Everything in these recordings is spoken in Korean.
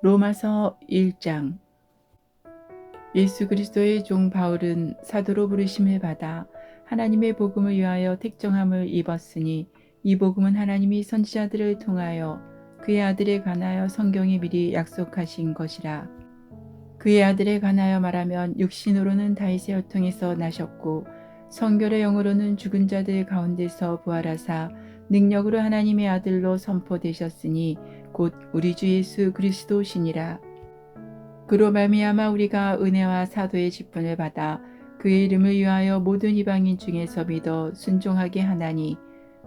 로마서 1장. 예수 그리스도의 종 바울은 사도로 부르심을 받아 하나님의 복음을 위하여 택정함을 입었으니 이 복음은 하나님이 선지자들을 통하여 그의 아들에 관하여 성경에 미리 약속하신 것이라. 그의 아들에 관하여 말하면 육신으로는 다윗의 혈통에서 나셨고 성결의 영으로는 죽은 자들 가운데서 부활하사 능력으로 하나님의 아들로 선포되셨으니 곧 우리 주 예수 그리스도시니라. 그로 말미암아 우리가 은혜와 사도의 직분을 받아 그의 이름을 위하여 모든 이방인 중에서 믿어 순종하게 하나니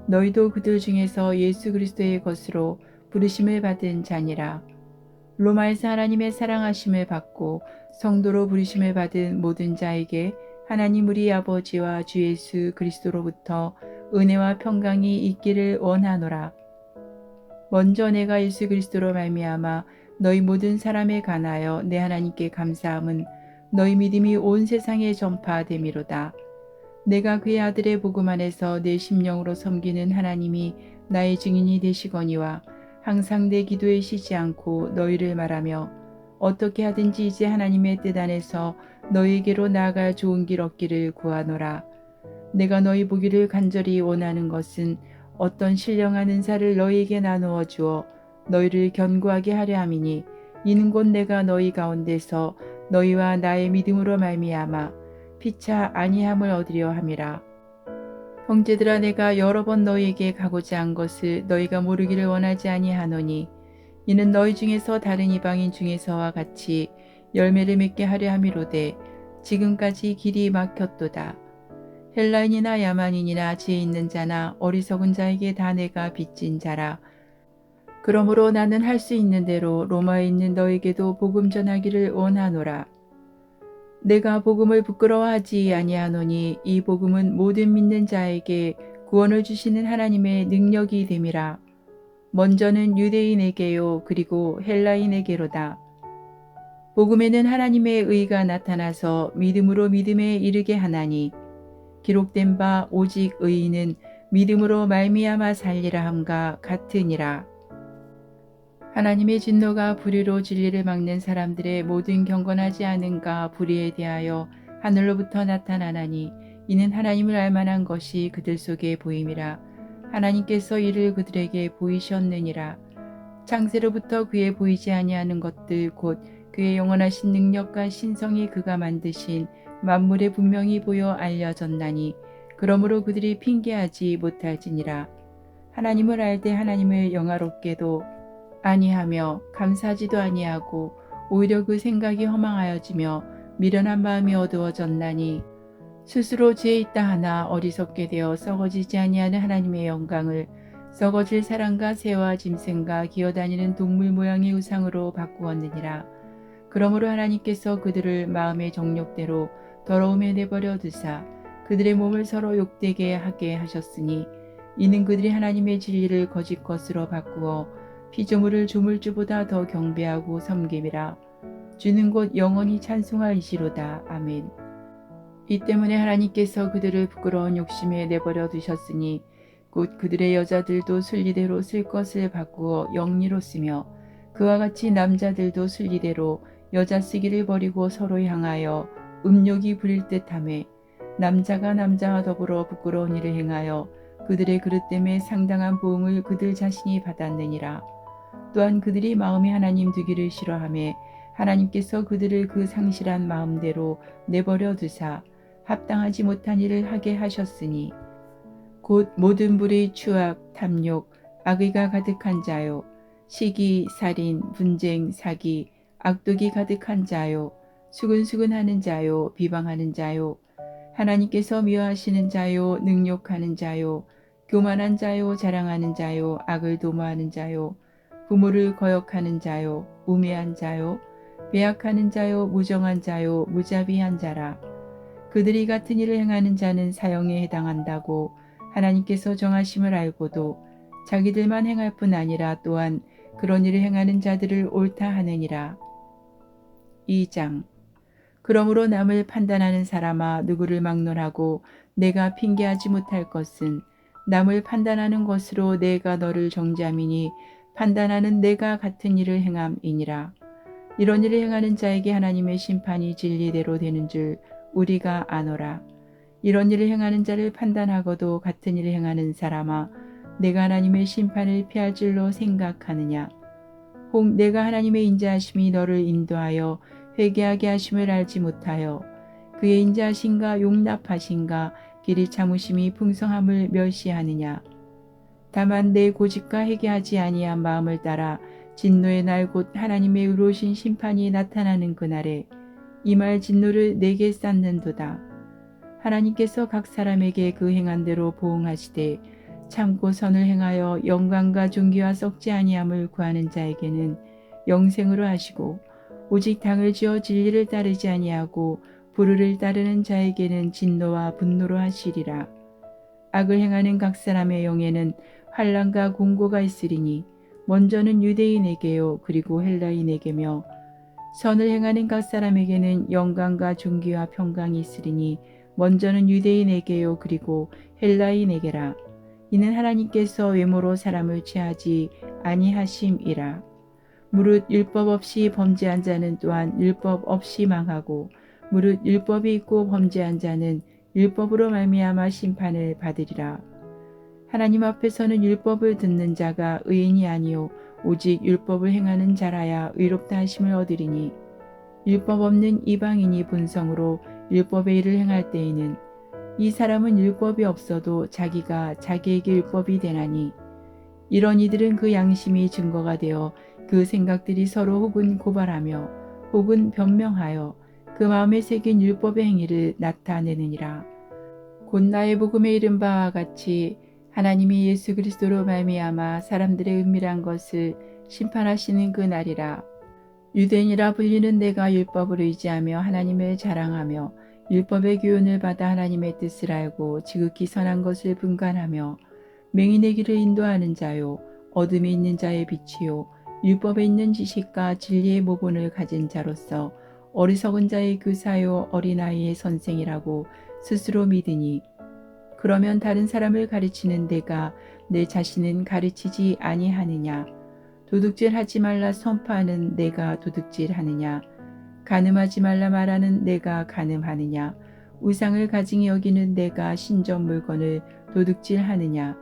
너희도 그들 중에서 예수 그리스도의 것으로 부르심을 받은 자니라. 로마에서 하나님의 사랑하심을 받고 성도로 부르심을 받은 모든 자에게 하나님 우리 아버지와 주 예수 그리스도로부터 은혜와 평강이 있기를 원하노라. 먼저 내가 예수 그리스도로 말미암아 너희 모든 사람에 관하여 내 하나님께 감사함은 너희 믿음이 온 세상에 전파됨이로다. 내가 그의 아들의 복음 안에서 내 심령으로 섬기는 하나님이 나의 증인이 되시거니와 항상 내 기도에 쉬지 않고 너희를 말하며 어떻게 하든지 이제 하나님의 뜻 안에서 너희에게로 나아갈 좋은 길 얻기를 구하노라. 내가 너희 보기를 간절히 원하는 것은 어떤 신령한 은사를 너희에게 나누어 주어 너희를 견고하게 하려 함이니 이는 곧 내가 너희 가운데서 너희와 나의 믿음으로 말미암아 피차 아니함을 얻으려 함이라. 형제들아, 내가 여러 번 너희에게 가고자 한 것을 너희가 모르기를 원하지 아니하노니 이는 너희 중에서 다른 이방인 중에서와 같이 열매를 맺게 하려 함이로되 지금까지 길이 막혔도다. 헬라인이나 야만인이나 지혜 있는 자나 어리석은 자에게 다 내가 빚진 자라. 그러므로 나는 할 수 있는 대로 로마에 있는 너에게도 복음 전하기를 원하노라. 내가 복음을 부끄러워하지 아니하노니 이 복음은 모든 믿는 자에게 구원을 주시는 하나님의 능력이 됨이라. 먼저는 유대인에게요 그리고 헬라인에게로다. 복음에는 하나님의 의가 나타나서 믿음으로 믿음에 이르게 하나니 기록된 바 오직 의인은 믿음으로 말미암아 살리라 함과 같으니라. 하나님의 진노가 불의로 진리를 막는 사람들의 모든 경건하지 않은가 불의에 대하여 하늘로부터 나타나나니 이는 하나님을 알만한 것이 그들 속에 보임이라. 하나님께서 이를 그들에게 보이셨느니라. 창세로부터 그의 보이지 아니하는 것들 곧 그의 영원하신 능력과 신성이 그가 만드신 만물에 분명히 보여 알려졌나니 그러므로 그들이 핑계하지 못할지니라. 하나님을 알되 하나님을 영화롭게도 아니하며 감사하지도 아니하고 오히려 그 생각이 허망하여지며 미련한 마음이 어두워졌나니 스스로 지혜 있다 하나 어리석게 되어 썩어지지 아니하는 하나님의 영광을 썩어질 사람과 새와 짐승과 기어다니는 동물 모양의 우상으로 바꾸었느니라. 그러므로 하나님께서 그들을 마음의 정욕대로 더러움에 내버려 두사 그들의 몸을 서로 욕되게 하게 하셨으니 이는 그들이 하나님의 진리를 거짓 것으로 바꾸어 피조물을 조물주보다 더 경배하고 섬김이라. 주는 곧 영원히 찬송할 이시로다. 아멘. 이 때문에 하나님께서 그들을 부끄러운 욕심에 내버려 두셨으니 곧 그들의 여자들도 순리대로 쓸 것을 바꾸어 영리로 쓰며 그와 같이 남자들도 순리대로 여자 쓰기를 버리고 서로 향하여 음욕이 부릴 듯하며 남자가 남자와 더불어 부끄러운 일을 행하여 그들의 그릇 때문에 상당한 보응을 그들 자신이 받았느니라. 또한 그들이 마음에 하나님 두기를 싫어하며 하나님께서 그들을 그 상실한 마음대로 내버려 두사 합당하지 못한 일을 하게 하셨으니 곧 모든 불의 추악, 탐욕, 악의가 가득한 자요 시기, 살인, 분쟁, 사기, 악독이 가득한 자요 수근수근하는 자요 비방하는 자요 하나님께서 미워하시는 자요 능욕하는 자요 교만한 자요 자랑하는 자요 악을 도모하는 자요 부모를 거역하는 자요 우매한 자요 배약하는 자요 무정한 자요 무자비한 자라. 그들이 같은 일을 행하는 자는 사형에 해당한다고 하나님께서 정하심을 알고도 자기들만 행할 뿐 아니라 또한 그런 일을 행하는 자들을 옳다 하느니라. 2장. 그러므로 남을 판단하는 사람아 누구를 막론하고 내가 핑계하지 못할 것은 남을 판단하는 것으로 내가 너를 정죄함이니 판단하는 내가 같은 일을 행함이니라. 이런 일을 행하는 자에게 하나님의 심판이 진리대로 되는 줄 우리가 아노라. 이런 일을 행하는 자를 판단하고도 같은 일을 행하는 사람아, 내가 하나님의 심판을 피할 줄로 생각하느냐? 혹 내가 하나님의 인자하심이 너를 인도하여 회개하게 하심을 알지 못하여 그의 인자하심과 용납하심과 길이 참으심이 풍성함을 멸시하느냐? 다만 내 고집과 회개하지 아니한 마음을 따라 진노의 날 곧 하나님의 의로우신 심판이 나타나는 그날에 이 말 진노를 내게 쌓는도다. 하나님께서 각 사람에게 그 행한 대로 보응하시되 참고 선을 행하여 영광과 존귀와 썩지 아니함을 구하는 자에게는 영생으로 하시고 오직 당을 지어 진리를 따르지 아니하고 불의를 따르는 자에게는 진노와 분노로 하시리라. 악을 행하는 각 사람의 영에는 환난과 공고가 있으리니 먼저는 유대인에게요 그리고 헬라인에게며 선을 행하는 각 사람에게는 영광과 존귀와 평강이 있으리니 먼저는 유대인에게요 그리고 헬라인에게라. 이는 하나님께서 외모로 사람을 취하지 아니하심이라. 무릇 율법 없이 범죄한 자는 또한 율법 없이 망하고 무릇 율법이 있고 범죄한 자는 율법으로 말미암아 심판을 받으리라. 하나님 앞에서는 율법을 듣는 자가 의인이 아니요 오직 율법을 행하는 자라야 의롭다 하심을 얻으리니 율법 없는 이방인이 본성으로 율법의 일을 행할 때에는 이 사람은 율법이 없어도 자기가 자기에게 율법이 되나니 이런 이들은 그 양심이 증거가 되어 그 생각들이 서로 혹은 고발하며 혹은 변명하여 그 마음에 새긴 율법의 행위를 나타내느니라. 곧 나의 복음에 이른 바와 같이 하나님이 예수 그리스도로 말미암아 사람들의 은밀한 것을 심판하시는 그 날이라. 유대인이라 불리는 내가 율법을 의지하며 하나님을 자랑하며 율법의 교훈을 받아 하나님의 뜻을 알고 지극히 선한 것을 분간하며 맹인의 길을 인도하는 자요 어둠이 있는 자의 빛이요 율법에 있는 지식과 진리의 모본을 가진 자로서 어리석은 자의 교사요 어린아이의 선생이라고 스스로 믿으니 그러면 다른 사람을 가르치는 내가 내 자신은 가르치지 아니하느냐? 도둑질하지 말라 선포하는 내가 도둑질하느냐? 간음하지 말라 말하는 내가 간음하느냐? 우상을 가증히 여기는 내가 신전 물건을 도둑질하느냐?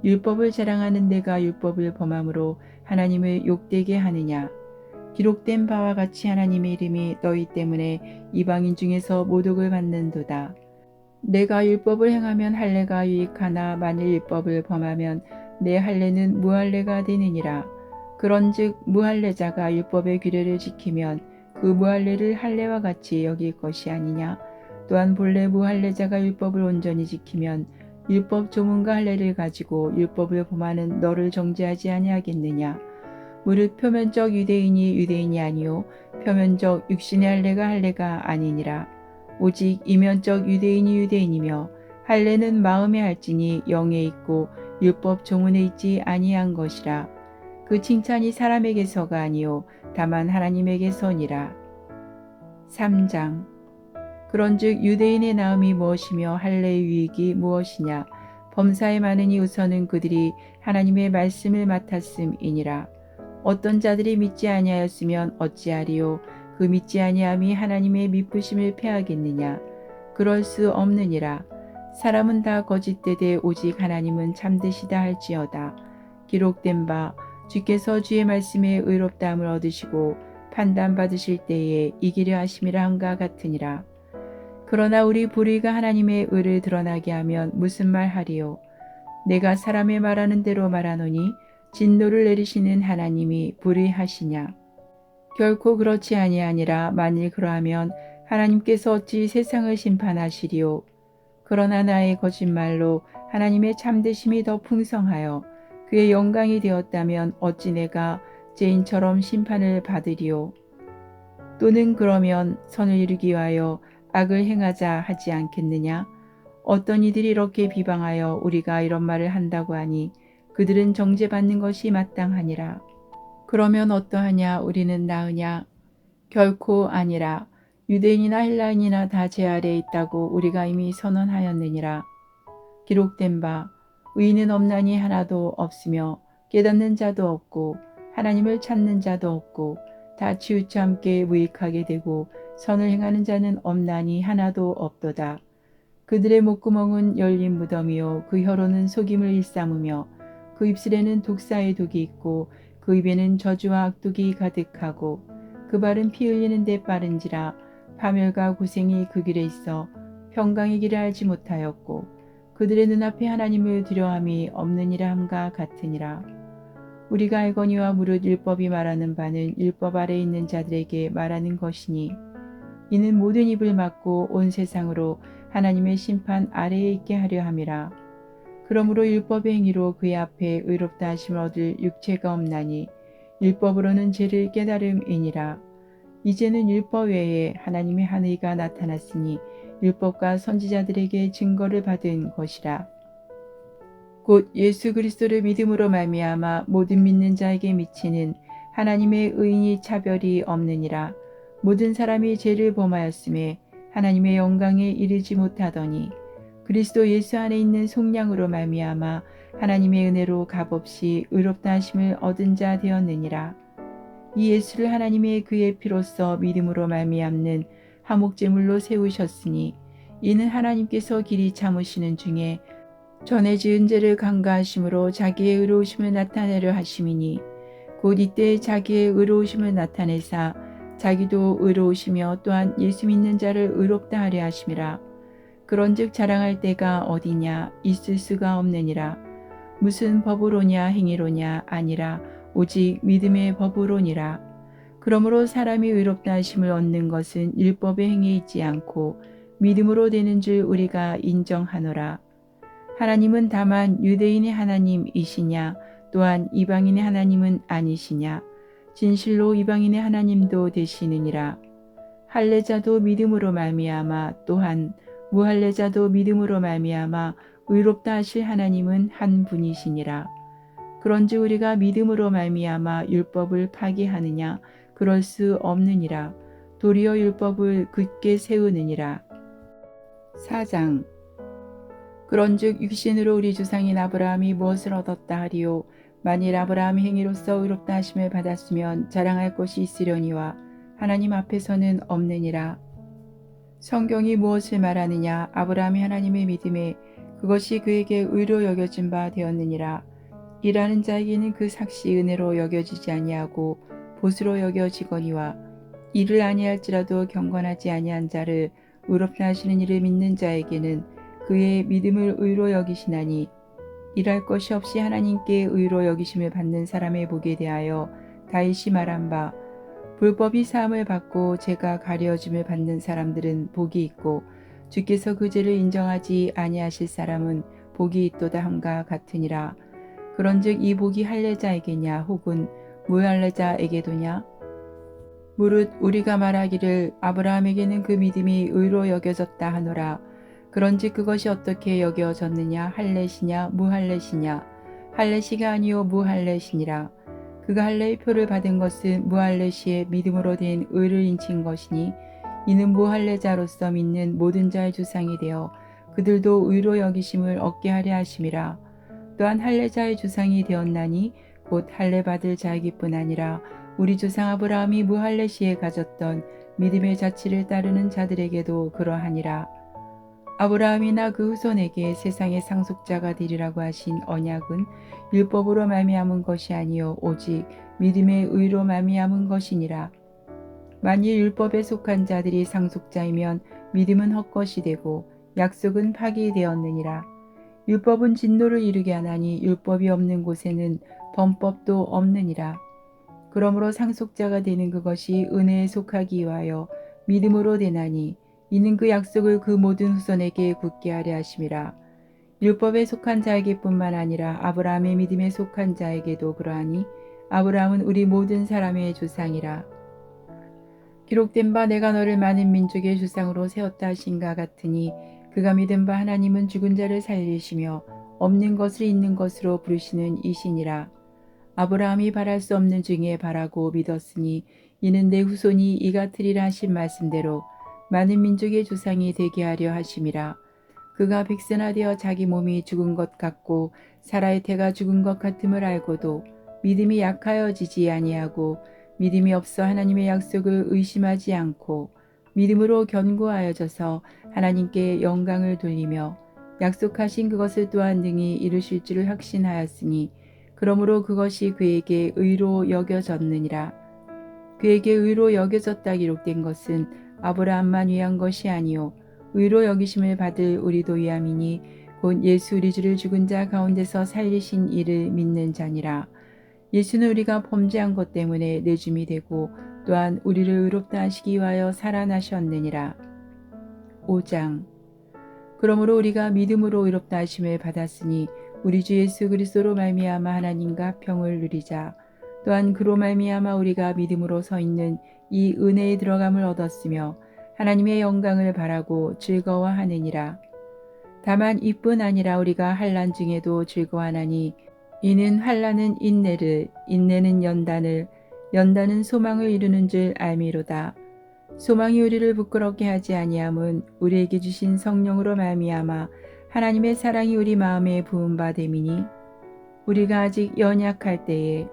율법을 자랑하는 내가 율법을 범함으로 하나님을 욕되게 하느냐? 기록된 바와 같이 하나님의 이름이 너희 때문에 이방인 중에서 모독을 받는도다. 내가 율법을 행하면 할례가 유익하나 만일 율법을 범하면 내 할례는 무할례가 되느니라. 그런즉 무할례자가 율법의 규례를 지키면 그 무할례를 할례와 같이 여길 것이 아니냐. 또한 본래 무할례자가 율법을 온전히 지키면 율법 조문과 할례를 가지고 율법을 범하는 너를 정죄하지 아니하겠느냐. 무릇 표면적 유대인이 유대인이 아니요 표면적 육신의 할례가 아니니라. 오직 이면적 유대인이 유대인이며 할례는 마음에 할지니 영에 있고 율법 조문에 있지 아니한 것이라. 그 칭찬이 사람에게서가 아니요 다만 하나님에게서니라. 3장. 그런즉 유대인의 나음이 무엇이며 할례의 유익이 무엇이냐. 범사에 많으니 우선은 그들이 하나님의 말씀을 맡았음이니라. 어떤 자들이 믿지 아니하였으면 어찌하리요. 그 믿지 아니함이 하나님의 미쁘심을 패하겠느냐. 그럴 수 없느니라. 사람은 다 거짓되되 오직 하나님은 참되시다 할지어다. 기록된 바 주께서 주의 말씀에 의롭다함을 얻으시고 판단받으실 때에 이기려 하심이라 함과 같으니라. 그러나 우리 불의가 하나님의 의를 드러나게 하면 무슨 말 하리요. 내가 사람의 말하는 대로 말하노니 진노를 내리시는 하나님이 불의하시냐. 결코 그렇지 아니하니라. 만일 그러하면 하나님께서 어찌 세상을 심판하시리요. 그러나 나의 거짓말로 하나님의 참되심이 더 풍성하여 그의 영광이 되었다면 어찌 내가 죄인처럼 심판을 받으리요. 또는 그러면 선을 이루기 위하여 악을 행하자 하지 않겠느냐. 어떤 이들이 이렇게 비방하여 우리가 이런 말을 한다고 하니 그들은 정죄받는 것이 마땅하니라. 그러면 어떠하냐. 우리는 나으냐. 결코 아니라. 유대인이나 헬라인이나 다 제 아래에 있다고 우리가 이미 선언하였느니라. 기록된 바 의인은 없나니 하나도 없으며 깨닫는 자도 없고 하나님을 찾는 자도 없고 다 치우쳐 함께 무익하게 되고 선을 행하는 자는 없나니 하나도 없도다. 그들의 목구멍은 열린 무덤이요 그 혀로는 속임을 일삼으며 그 입술에는 독사의 독이 있고 그 입에는 저주와 악독이 가득하고 그 발은 피 흘리는 데 빠른지라 파멸과 고생이 그 길에 있어 평강의 길을 알지 못하였고 그들의 눈앞에 하나님을 두려움이 없느니라 함과 같으니라. 우리가 알거니와 무릇 율법이 말하는 바는 율법 아래에 있는 자들에게 말하는 것이니 이는 모든 입을 막고 온 세상으로 하나님의 심판 아래에 있게 하려 함이라. 그러므로 율법의 행위로 그의 앞에 의롭다 하심을 얻을 육체가 없나니 율법으로는 죄를 깨달음이니라. 이제는 율법 외에 하나님의 한 의가 나타났으니 율법과 선지자들에게 증거를 받은 것이라. 곧 예수 그리스도를 믿음으로 말미암아 모든 믿는 자에게 미치는 하나님의 의인이 차별이 없느니라. 모든 사람이 죄를 범하였음에 하나님의 영광에 이르지 못하더니 그리스도 예수 안에 있는 속량으로 말미암아 하나님의 은혜로 값없이 의롭다 하심을 얻은 자 되었느니라. 이 예수를 하나님의 그의 피로써 믿음으로 말미암는 화목제물로 세우셨으니 이는 하나님께서 길이 참으시는 중에 전에 지은 죄를 간과하심으로 자기의 의로우심을 나타내려 하심이니 곧 이때 자기의 의로우심을 나타내사 자기도 의로우시며 또한 예수 믿는 자를 의롭다 하려 하심이라. 그런즉 자랑할 때가 어디냐 있을 수가 없느니라. 무슨 법으로냐 행위로냐 아니라 오직 믿음의 법으로니라. 그러므로 사람이 의롭다 하심을 얻는 것은 율법의 행위에 있지 않고 믿음으로 되는 줄 우리가 인정하노라. 하나님은 다만 유대인의 하나님이시냐 또한 이방인의 하나님은 아니시냐. 진실로 이방인의 하나님도 되시느니라. 할례자도 믿음으로 말미암아 또한 무할례자도 믿음으로 말미암아 의롭다 하실 하나님은 한 분이시니라. 그런즉 우리가 믿음으로 말미암아 율법을 파기하느냐 그럴 수 없느니라. 도리어 율법을 굳게 세우느니라. 4장. 그런즉 육신으로 우리 조상인 아브라함이 무엇을 얻었다 하리요. 만일 아브라함이 행위로서 의롭다 하심을 받았으면 자랑할 것이 있으려니와 하나님 앞에서는 없느니라. 성경이 무엇을 말하느냐. 아브라함이 하나님의 믿음에 그것이 그에게 의로 여겨진 바 되었느니라. 일하는 자에게는 그 삭시 은혜로 여겨지지 아니하고 보수로 여겨지거니와 일을 아니할지라도 경건하지 아니한 자를 의롭다 하시는 이를 믿는 자에게는 그의 믿음을 의로 여기시나니 일할 것이 없이 하나님께 의로 여기심을 받는 사람의 복에 대하여 다윗이 말한 바 불법이 사함을 받고 죄가 가려짐을 받는 사람들은 복이 있고 주께서 그 죄를 인정하지 아니하실 사람은 복이 있도다 함과 같으니라. 그런즉 이 복이 할례자에게냐 혹은 무할례자에게도냐. 무릇 우리가 말하기를 아브라함에게는 그 믿음이 의로 여겨졌다 하노라. 그런즉 그것이 어떻게 여겨졌느냐. 할례시냐 무할례시냐. 할례시가 아니요 무할례시니라. 그가 할례의 표를 받은 것은 무할례시의 믿음으로 된 의를 인친 것이니 이는 무할례자로서 믿는 모든 자의 주상이 되어 그들도 의로 여기심을 얻게 하려 하심이라. 또한 할례자의 주상이 되었나니 곧 할례 받을 자이기뿐 아니라 우리 조상 아브라함이 무할례시에 가졌던 믿음의 자치를 따르는 자들에게도 그러하니라. 아브라함이나 그 후손에게 세상의 상속자가 되리라고 하신 언약은 율법으로 말미암은 것이 아니요 오직 믿음의 의로 말미암은 것이니라. 만일 율법에 속한 자들이 상속자이면 믿음은 헛것이 되고 약속은 파기되었느니라. 율법은 진노를 이루게 하나니 율법이 없는 곳에는 범법도 없느니라. 그러므로 상속자가 되는 그것이 은혜에 속하기 위하여 믿음으로 되나니 이는 그 약속을 그 모든 후손에게 굳게 하려 하심이라. 율법에 속한 자에게뿐만 아니라 아브라함의 믿음에 속한 자에게도 그러하니 아브라함은 우리 모든 사람의 조상이라. 기록된 바 내가 너를 많은 민족의 조상으로 세웠다 하신가 같으니 그가 믿은 바 하나님은 죽은 자를 살리시며 없는 것을 있는 것으로 부르시는 이시니라. 아브라함이 바랄 수 없는 중에 바라고 믿었으니 이는 내 후손이 이같으리라 하신 말씀대로 많은 민족의 조상이 되게 하려 하심이라. 그가 백세나되어 자기 몸이 죽은 것 같고 사라의 태가 죽은 것 같음을 알고도 믿음이 약하여지지 아니하고 믿음이 없어 하나님의 약속을 의심하지 않고 믿음으로 견고하여져서 하나님께 영광을 돌리며 약속하신 그것을 또한 능히 이루실 줄을 확신하였으니 그러므로 그것이 그에게 의로 여겨졌느니라. 그에게 의로 여겨졌다 기록된 것은 아브라함만 위한 것이 아니요 의로 여기심을 받을 우리도 위함이니 곧 예수 우리 주를 죽은 자 가운데서 살리신 이를 믿는 자니라. 예수는 우리가 범죄한 것 때문에 내줌이 되고 또한 우리를 의롭다 하시기 위하여 살아나셨느니라. 5장. 그러므로 우리가 믿음으로 의롭다 하심을 받았으니 우리 주 예수 그리스도로 말미암아 하나님과 평을 누리자. 또한 그로 말미암아 우리가 믿음으로 서 있는 이 은혜에 들어감을 얻었으며 하나님의 영광을 바라고 즐거워하느니라. 다만 이뿐 아니라 우리가 환난 중에도 즐거워하나니 이는 환난은 인내를, 인내는 연단을, 연단은 소망을 이루는 줄 알미로다. 소망이 우리를 부끄럽게 하지 아니함은 우리에게 주신 성령으로 말미암아 하나님의 사랑이 우리 마음에 부은 바 됨이니 우리가 아직 연약할 때에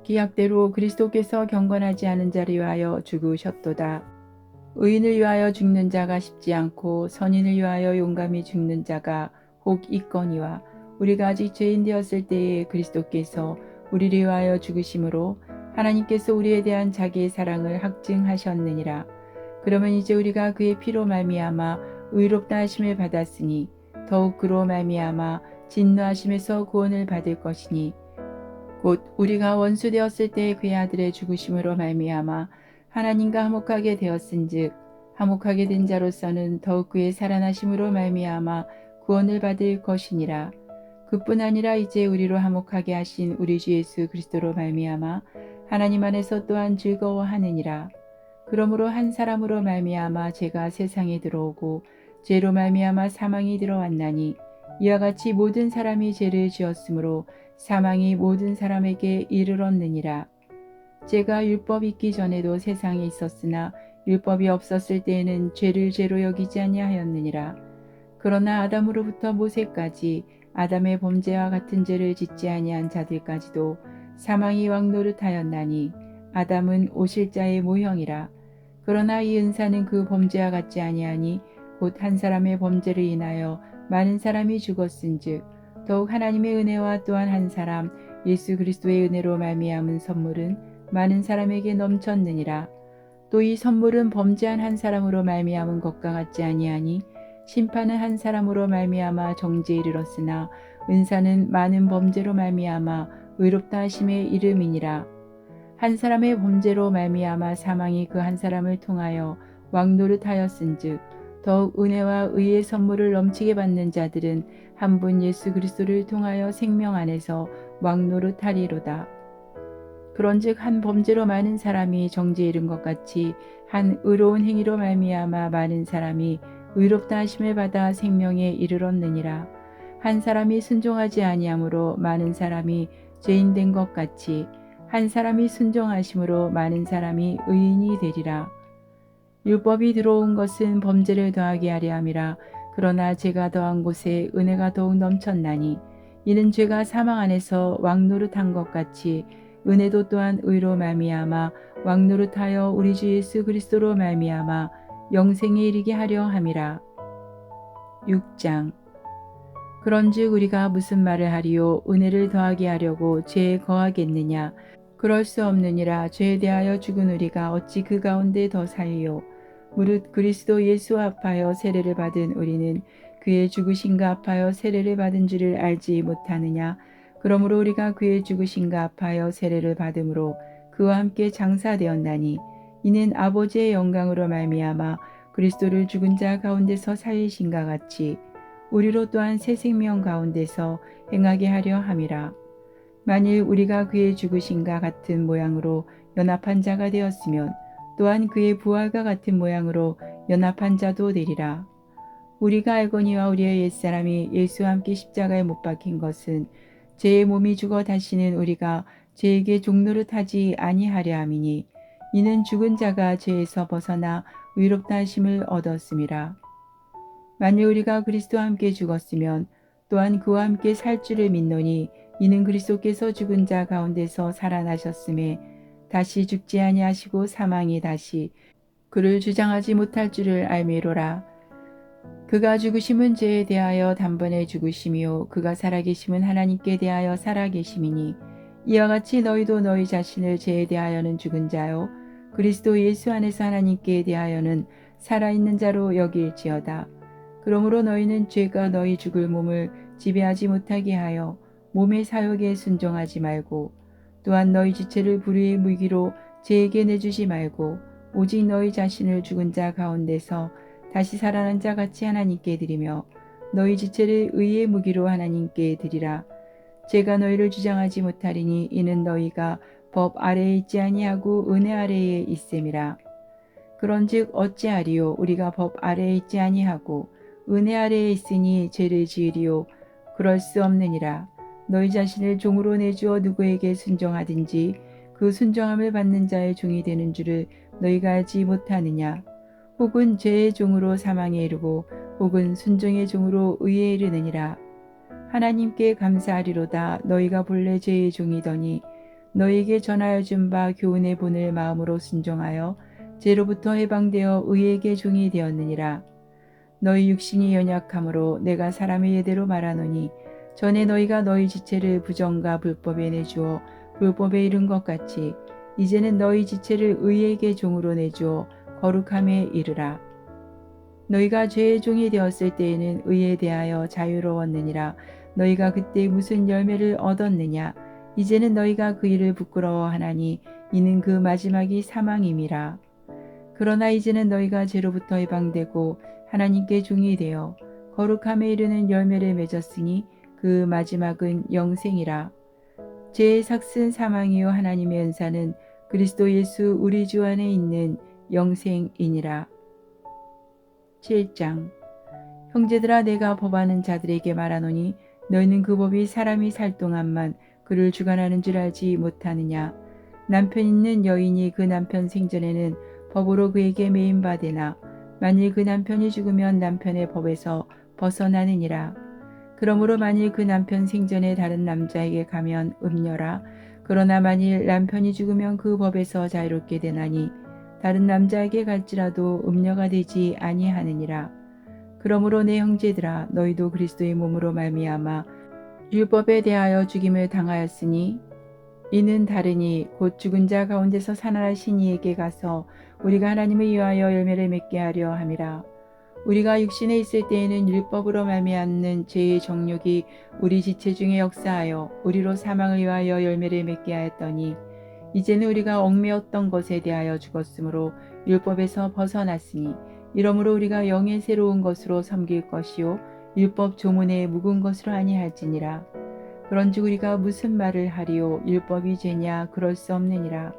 기약대로 그리스도께서 경건하지 않은 자를 위하여 죽으셨도다. 의인을 위하여 죽는 자가 쉽지 않고 선인을 위하여 용감히 죽는 자가 혹 있거니와 우리가 아직 죄인 되었을 때에 그리스도께서 우리를 위하여 죽으심으로 하나님께서 우리에 대한 자기의 사랑을 확증하셨느니라. 그러면 이제 우리가 그의 피로 말미암아 의롭다 하심을 받았으니 더욱 그로 말미암아 진노하심에서 구원을 받을 것이니 곧 우리가 원수 되었을 때 그의 아들의 죽으심으로 말미암아 하나님과 화목하게 되었은즉 화목하게 된 자로서는 더욱 그의 살아나심으로 말미암아 구원을 받을 것이니라. 그뿐 아니라 이제 우리로 화목하게 하신 우리 주 예수 그리스도로 말미암아 하나님 안에서 또한 즐거워하느니라. 그러므로 한 사람으로 말미암아 죄가 세상에 들어오고 죄로 말미암아 사망이 들어왔나니 이와 같이 모든 사람이 죄를 지었으므로 사망이 모든 사람에게 이르렀느니라. 죄가 율법이 있기 전에도 세상에 있었으나 율법이 없었을 때에는 죄를 죄로 여기지 아니하였느니라. 그러나 아담으로부터 모세까지 아담의 범죄와 같은 죄를 짓지 아니한 자들까지도 사망이 왕노릇하였나니 아담은 오실자의 모형이라. 그러나 이 은사는 그 범죄와 같지 아니하니 곧 한 사람의 범죄를 인하여 많은 사람이 죽었은즉 더욱 하나님의 은혜와 또한 한 사람 예수 그리스도의 은혜로 말미암은 선물은 많은 사람에게 넘쳤느니라. 또 이 선물은 범죄한 한 사람으로 말미암은 것과 같지 아니하니 심판은 한 사람으로 말미암아 정죄에 이르렀으나 은사는 많은 범죄로 말미암아 의롭다 하심의 이름이니라. 한 사람의 범죄로 말미암아 사망이 그 한 사람을 통하여 왕노릇하였은즉 더욱 은혜와 의의 선물을 넘치게 받는 자들은 한 분 예수 그리스도를 통하여 생명 안에서 왕노릇하리로다. 그런즉 한 범죄로 많은 사람이 정죄에 이른 것 같이 한 의로운 행위로 말미암아 많은 사람이 의롭다 하심을 받아 생명에 이르렀느니라. 한 사람이 순종하지 아니함으로 많은 사람이 죄인 된 것 같이 한 사람이 순종하심으로 많은 사람이 의인이 되리라. 율법이 들어온 것은 범죄를 더하게 하려 함이라. 그러나 죄가 더한 곳에 은혜가 더욱 넘쳤나니 이는 죄가 사망 안에서 왕노릇한 것 같이 은혜도 또한 의로 말미암아 왕노릇하여 우리 주 예수 그리스도로 말미암아 영생에 이르게 하려 함이라. 6장. 그런즉 우리가 무슨 말을 하리요? 은혜를 더하게 하려고 죄에 거하겠느냐? 그럴 수 없느니라. 죄에 대하여 죽은 우리가 어찌 그 가운데 더 살리요? 무릇 그리스도 예수와 합하여 세례를 받은 우리는 그의 죽으심과 합하여 세례를 받은 줄을 알지 못하느냐? 그러므로 우리가 그의 죽으심과 합하여 세례를 받음으로 그와 함께 장사되었나니 이는 아버지의 영광으로 말미암아 그리스도를 죽은 자 가운데서 살리신과 같이 우리로 또한 새 생명 가운데서 행하게 하려 함이라. 만일 우리가 그의 죽으심과 같은 모양으로 연합한 자가 되었으면 또한 그의 부활과 같은 모양으로 연합한 자도 되리라. 우리가 알거니와 우리의 옛사람이 예수와 함께 십자가에 못 박힌 것은 죄의 몸이 죽어 다시는 우리가 죄에게 종노릇하지 아니하려 함이니 이는 죽은 자가 죄에서 벗어나 의롭다 하심을 얻었음이라. 만일 우리가 그리스도와 함께 죽었으면 또한 그와 함께 살 줄을 믿노니 이는 그리스도께서 죽은 자 가운데서 살아나셨음에 다시 죽지 아니하시고 사망이 다시 그를 주장하지 못할 줄을 알미로라. 그가 죽으심은 죄에 대하여 단번에 죽으심이요 그가 살아계심은 하나님께 대하여 살아계심이니 이와 같이 너희도 너희 자신을 죄에 대하여는 죽은 자요 그리스도 예수 안에서 하나님께 대하여는 살아있는 자로 여길지어다. 그러므로 너희는 죄가 너희 죽을 몸을 지배하지 못하게 하여 몸의 사욕에 순종하지 말고 또한 너희 지체를 불의의 무기로 죄에게 내주지 말고 오직 너희 자신을 죽은 자 가운데서 다시 살아난 자 같이 하나님께 드리며 너희 지체를 의의 무기로 하나님께 드리라. 제가 너희를 주장하지 못하리니 이는 너희가 법 아래에 있지 아니하고 은혜 아래에 있음이라. 그런즉 어찌하리요 우리가 법 아래에 있지 아니하고 은혜 아래에 있으니 죄를 지으리요 그럴 수 없느니라. 너희 자신을 종으로 내주어 누구에게 순종하든지 그 순종함을 받는 자의 종이 되는 줄을 너희가 알지 못하느냐. 혹은 죄의 종으로 사망에 이르고 혹은 순종의 종으로 의에 이르느니라. 하나님께 감사하리로다. 너희가 본래 죄의 종이더니 너희에게 전하여 준 바 교훈의 본을 마음으로 순종하여 죄로부터 해방되어 의에게 종이 되었느니라. 너희 육신이 연약함으로 내가 사람의 예대로 말하노니 전에 너희가 너희 지체를 부정과 불법에 내주어 불법에 이른 것 같이 이제는 너희 지체를 의에게 종으로 내주어 거룩함에 이르라. 너희가 죄의 종이 되었을 때에는 의에 대하여 자유로웠느니라. 너희가 그때 무슨 열매를 얻었느냐. 이제는 너희가 그 일을 부끄러워하나니 이는 그 마지막이 사망임이라. 그러나 이제는 너희가 죄로부터 해방되고 하나님께 종이 되어 거룩함에 이르는 열매를 맺었으니 그 마지막은 영생이라. 죄의 삭슨 사망이요 하나님의 은사는 그리스도 예수 우리 주 안에 있는 영생이니라. 7장. 형제들아 내가 법하는 자들에게 말하노니 너희는 그 법이 사람이 살 동안만 그를 주관하는 줄 알지 못하느냐. 남편 있는 여인이 그 남편 생전에는 법으로 그에게 매인바되나 만일 그 남편이 죽으면 남편의 법에서 벗어나느니라. 그러므로 만일 그 남편 생전에 다른 남자에게 가면 음녀라. 그러나 만일 남편이 죽으면 그 법에서 자유롭게 되나니 다른 남자에게 갈지라도 음녀가 되지 아니하느니라. 그러므로 내 형제들아 너희도 그리스도의 몸으로 말미암아 율법에 대하여 죽임을 당하였으니 이는 다르니 곧 죽은 자 가운데서 살아나신 이에게 가서 우리가 하나님을 위하여 열매를 맺게 하려 함이라. 우리가 육신에 있을 때에는 율법으로 말미암는 죄의 정욕이 우리 지체 중에 역사하여 우리로 사망을 위하여 열매를 맺게 하였더니 이제는 우리가 얽매였던 것에 대하여 죽었으므로 율법에서 벗어났으니 이러므로 우리가 영의 새로운 것으로 섬길 것이요 율법 조문에 묵은 것으로 아니할지니라. 그런즉 우리가 무슨 말을 하리요 율법이 죄냐 그럴 수 없느니라.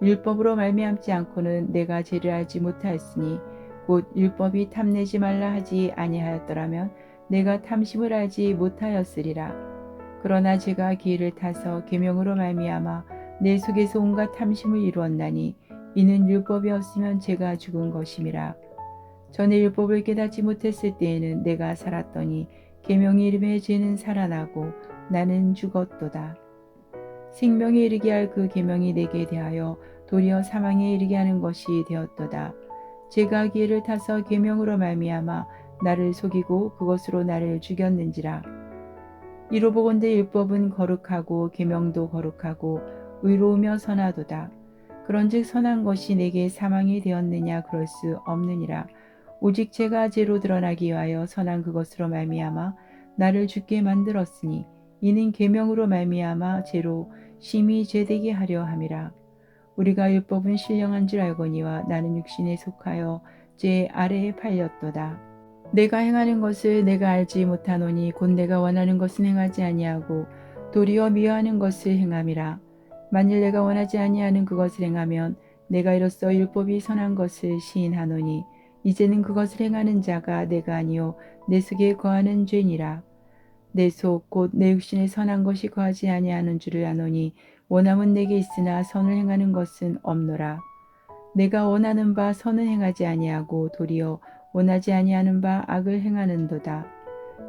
율법으로 말미암지 않고는 내가 죄를 알지 못하였으니 곧 율법이 탐내지 말라 하지 아니하였더라면 내가 탐심을 알지 못하였으리라. 그러나 제가 기회를 타서 계명으로 말미암아 내 속에서 온갖 탐심을 이루었나니 이는 율법이 없으면 제가 죽은 것임이라. 전에 율법을 깨닫지 못했을 때에는 내가 살았더니 계명이 이름에 죄는 살아나고 나는 죽었도다. 생명에 이르게 할 그 계명이 내게 대하여 도리어 사망에 이르게 하는 것이 되었도다. 제가 기회를 타서 계명으로 말미암아 나를 속이고 그것으로 나를 죽였는지라. 이로 보건대 율법은 거룩하고 계명도 거룩하고 의로우며 선하도다. 그런즉 선한 것이 내게 사망이 되었느냐 그럴 수 없느니라. 오직 제가 죄로 드러나기 위하여 선한 그것으로 말미암아 나를 죽게 만들었으니 이는 계명으로 말미암아 죄로 심히 죄되게 하려 함이라. 우리가 율법은 신령한 줄 알거니와 나는 육신에 속하여 죄 아래에 팔렸도다. 내가 행하는 것을 내가 알지 못하노니 곧 내가 원하는 것은 행하지 아니하고 도리어 미워하는 것을 행함이라. 만일 내가 원하지 아니하는 그것을 행하면 내가 이로써 율법이 선한 것을 시인하노니 이제는 그것을 행하는 자가 내가 아니요 내 속에 거하는 죄니라. 내 속 곧 내 육신에 선한 것이 거하지 아니하는 줄을 아노니 원함은 내게 있으나 선을 행하는 것은 없노라. 내가 원하는 바 선은 행하지 아니하고 도리어 원하지 아니하는 바 악을 행하는도다.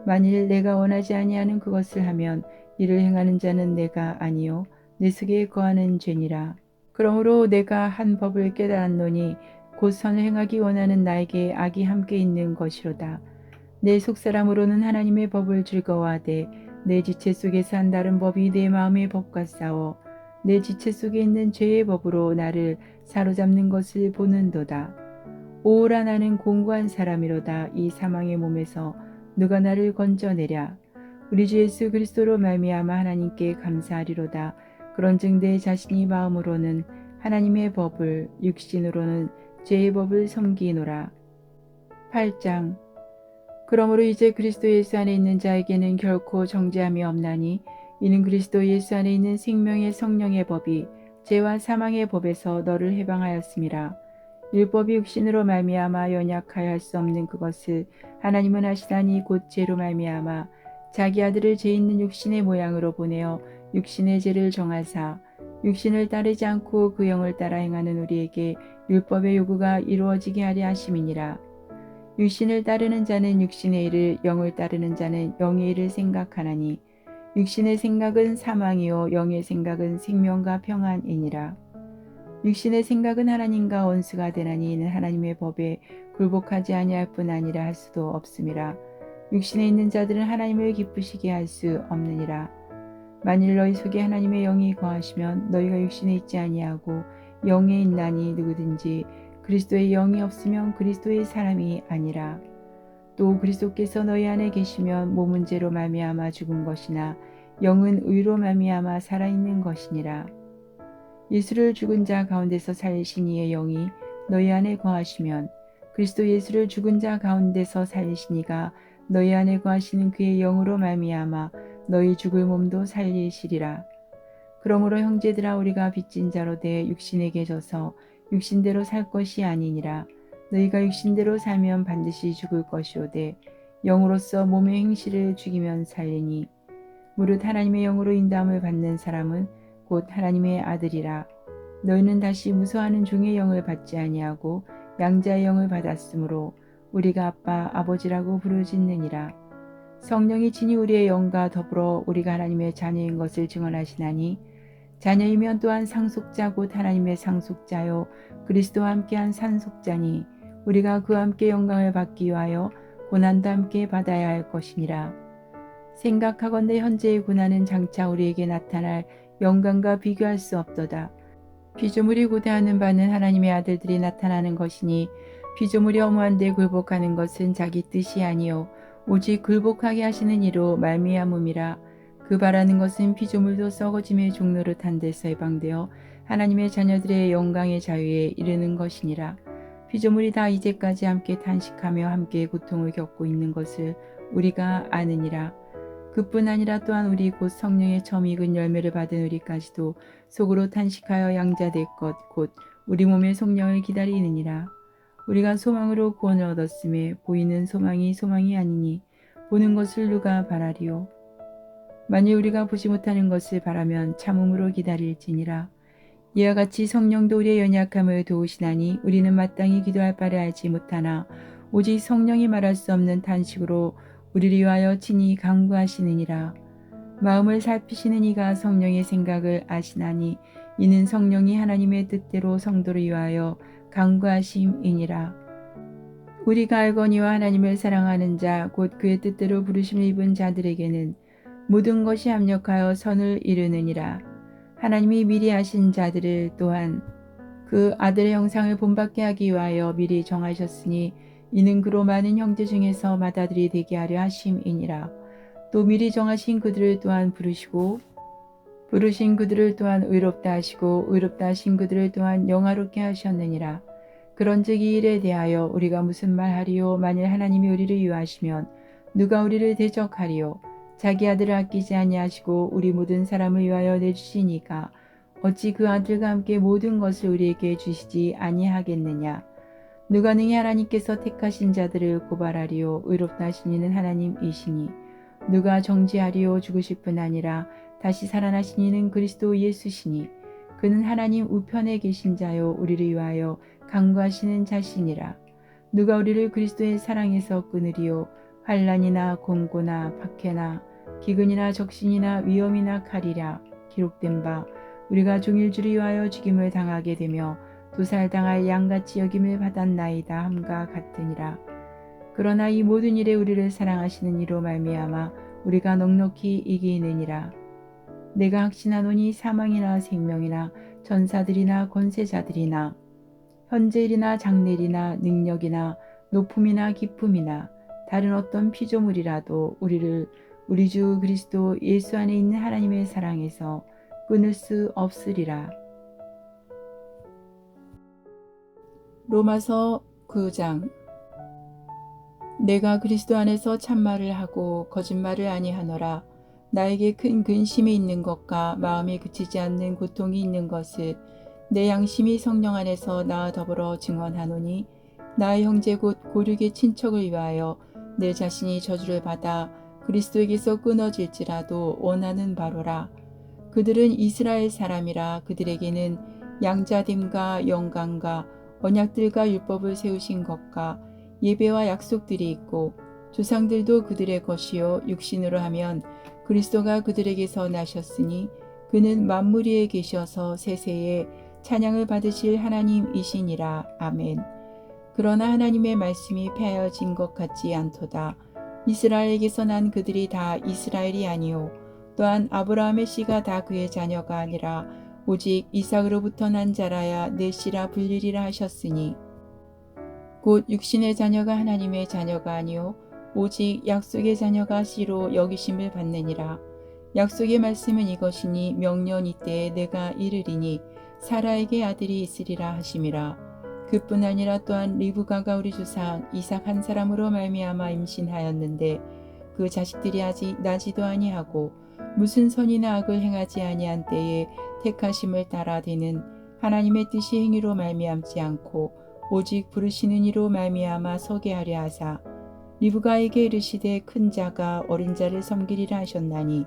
만일 내가 원하지 아니하는 그것을 하면 이를 행하는 자는 내가 아니요 내 속에 거하는 죄니라. 그러므로 내가 한 법을 깨달았노니 곧 선을 행하기 원하는 나에게 악이 함께 있는 것이로다. 내 속사람으로는 하나님의 법을 즐거워하되 내 지체 속에서 한 다른 법이 내 마음의 법과 싸워 내 지체 속에 있는 죄의 법으로 나를 사로잡는 것을 보는도다. 오라 나는 공고한 사람이로다. 이 사망의 몸에서 누가 나를 건져내랴. 우리 주 예수 그리스도로 말미암아 하나님께 감사하리로다. 그런즉 내 자신이 마음으로는 하나님의 법을 육신으로는 죄의 법을 섬기노라. 8장. 그러므로 이제 그리스도 예수 안에 있는 자에게는 결코 정죄함이 없나니 이는 그리스도 예수 안에 있는 생명의 성령의 법이 죄와 사망의 법에서 너를 해방하였음이라. 율법이 육신으로 말미암아 연약하여 할 수 없는 그것을 하나님은 하시다니 곧 죄로 말미암아 자기 아들을 죄 있는 육신의 모양으로 보내어 육신의 죄를 정하사 육신을 따르지 않고 그 영을 따라 행하는 우리에게 율법의 요구가 이루어지게 하려 하심이니라. 육신을 따르는 자는 육신의 일을, 영을 따르는 자는 영의 일을 생각하나니 육신의 생각은 사망이요 영의 생각은 생명과 평안이니라. 육신의 생각은 하나님과 원수가 되나니 이는 하나님의 법에 굴복하지 아니할 뿐 아니라 할 수도 없음이라. 육신에 있는 자들은 하나님을 기쁘시게 할 수 없느니라. 만일 너희 속에 하나님의 영이 거하시면 너희가 육신에 있지 아니하고 영에 있나니 누구든지 그리스도의 영이 없으면 그리스도의 사람이 아니라. 또 그리스도께서 너희 안에 계시면 몸은 죄로 말미암아 죽은 것이나 영은 의로 말미암아 살아있는 것이니라. 예수를 죽은 자 가운데서 살리신 이의 영이 너희 안에 거하시면 그리스도 예수를 죽은 자 가운데서 살리신 이가 너희 안에 거하시는 그의 영으로 말미암아 너희 죽을 몸도 살리시리라. 그러므로 형제들아 우리가 빚진 자로 돼 육신에게 져서 육신대로 살 것이 아니니라. 너희가 육신대로 살면 반드시 죽을 것이오되 영으로서 몸의 행실을 죽이면 살리니 무릇 하나님의 영으로 인도함을 받는 사람은 곧 하나님의 아들이라. 너희는 다시 무서워하는 종의 영을 받지 아니하고 양자의 영을 받았으므로 우리가 아빠 아버지라고 부르짖느니라. 성령이 친히 우리의 영과 더불어 우리가 하나님의 자녀인 것을 증언하시나니 자녀이면 또한 상속자 곧 하나님의 상속자요 그리스도와 함께한 상속자니 우리가 그와 함께 영광을 받기 위하여 고난도 함께 받아야 할 것이니라. 생각하건대 현재의 고난은 장차 우리에게 나타날 영광과 비교할 수 없도다. 피조물이 고대하는 바는 하나님의 아들들이 나타나는 것이니 피조물이 허무한 데 굴복하는 것은 자기 뜻이 아니요 오직 굴복하게 하시는 이로 말미암음이라. 그 바라는 것은 피조물도 썩어짐의 종노릇한 데서 해방되어 하나님의 자녀들의 영광의 자유에 이르는 것이니라. 피조물이 다 이제까지 함께 탄식하며 함께 고통을 겪고 있는 것을 우리가 아느니라. 그뿐 아니라 또한 우리 곧 성령의 처음 익은 열매를 받은 우리까지도 속으로 탄식하여 양자될 것 곧 우리 몸의 성령을 기다리느니라. 우리가 소망으로 구원을 얻었음에 보이는 소망이 소망이 아니니 보는 것을 누가 바라리요. 만일 우리가 보지 못하는 것을 바라면 참음으로 기다릴지니라. 이와 같이 성령도 우리의 연약함을 도우시나니 우리는 마땅히 기도할 바를 알지 못하나 오직 성령이 말할 수 없는 탄식으로 우리를 위하여 친히 간구하시느니라. 마음을 살피시는 이가 성령의 생각을 아시나니 이는 성령이 하나님의 뜻대로 성도를 위하여 간구하심이니라. 우리가 알거니와 하나님을 사랑하는 자 곧 그의 뜻대로 부르심을 입은 자들에게는 모든 것이 합력하여 선을 이루느니라. 하나님이 미리 하신 자들을 또한 그 아들의 형상을 본받게 하기 위하여 미리 정하셨으니 이는 그로 많은 형제 중에서 맏아들이 되게 하려 하심이니라. 또 미리 정하신 그들을 또한 부르신 그들을 또한 의롭다 하시고 의롭다 하신 그들을 또한 영화롭게 하셨느니라. 그런즉 이 일에 대하여 우리가 무슨 말하리요. 만일 하나님이 우리를 위하시면 누가 우리를 대적하리요. 자기 아들을 아끼지 아니하시고 우리 모든 사람을 위하여 내주시니까 어찌 그 아들과 함께 모든 것을 우리에게 주시지 아니하겠느냐. 누가 능히 하나님께서 택하신 자들을 고발하리요. 의롭다 하신 이는 하나님이시니 누가 정죄하리요. 죽으실 뿐 아니라 다시 살아나신 이는 그리스도 예수시니 그는 하나님 우편에 계신 자요 우리를 위하여 간구하시는 자시니라. 누가 우리를 그리스도의 사랑에서 끊으리요. 환난이나 공고나 박해나 기근이나 적신이나 위험이나 칼이라. 기록된 바 우리가 종일주를 위하여 죽임을 당하게 되며 도살당할 양같이 여김을 받았나이다 함과 같으니라. 그러나 이 모든 일에 우리를 사랑하시는 이로 말미암아 우리가 넉넉히 이기느니라. 내가 확신하노니 사망이나 생명이나 전사들이나 권세자들이나 현재일이나 장래일이나 능력이나 높음이나 깊음이나 다른 어떤 피조물이라도 우리를 우리 주 그리스도 예수 안에 있는 하나님의 사랑에서 끊을 수 없으리라. 로마서 9장. 내가 그리스도 안에서 참말을 하고 거짓말을 아니하노라. 나에게 큰 근심이 있는 것과 마음이 그치지 않는 고통이 있는 것을 내 양심이 성령 안에서 나와 더불어 증언하노니, 나의 형제 곧 고륙의 친척을 위하여 내 자신이 저주를 받아 그리스도에게서 끊어질지라도 원하는 바로라. 그들은 이스라엘 사람이라. 그들에게는 양자됨과 영광과 언약들과 율법을 세우신 것과 예배와 약속들이 있고, 조상들도 그들의 것이요 육신으로 하면 그리스도가 그들에게서 나셨으니 그는 만물 위에 계셔서 세세에 찬양을 받으실 하나님이시니라. 아멘. 그러나 하나님의 말씀이 폐하여진 것 같지 않도다. 이스라엘에게서 난 그들이 다 이스라엘이 아니요 또한 아브라함의 씨가 다 그의 자녀가 아니라 오직 이삭으로부터 난 자라야 내 씨라 불리리라 하셨으니, 곧 육신의 자녀가 하나님의 자녀가 아니요 오직 약속의 자녀가 씨로 여기심을 받느니라. 약속의 말씀은 이것이니 명년 이때에 내가 이르리니 사라에게 아들이 있으리라 하심이라. 그뿐 아니라 또한 리브가가 우리 조상 이삭 한 사람으로 말미암아 임신하였는데 그 자식들이 아직 나지도 아니하고 무슨 선이나 악을 행하지 아니한 때에 택하심을 따라 되는 하나님의 뜻이 행위로 말미암지 않고 오직 부르시는 이로 말미암아 서게 하려 하사, 리브가에게 이르시되 큰 자가 어린 자를 섬기리라 하셨나니,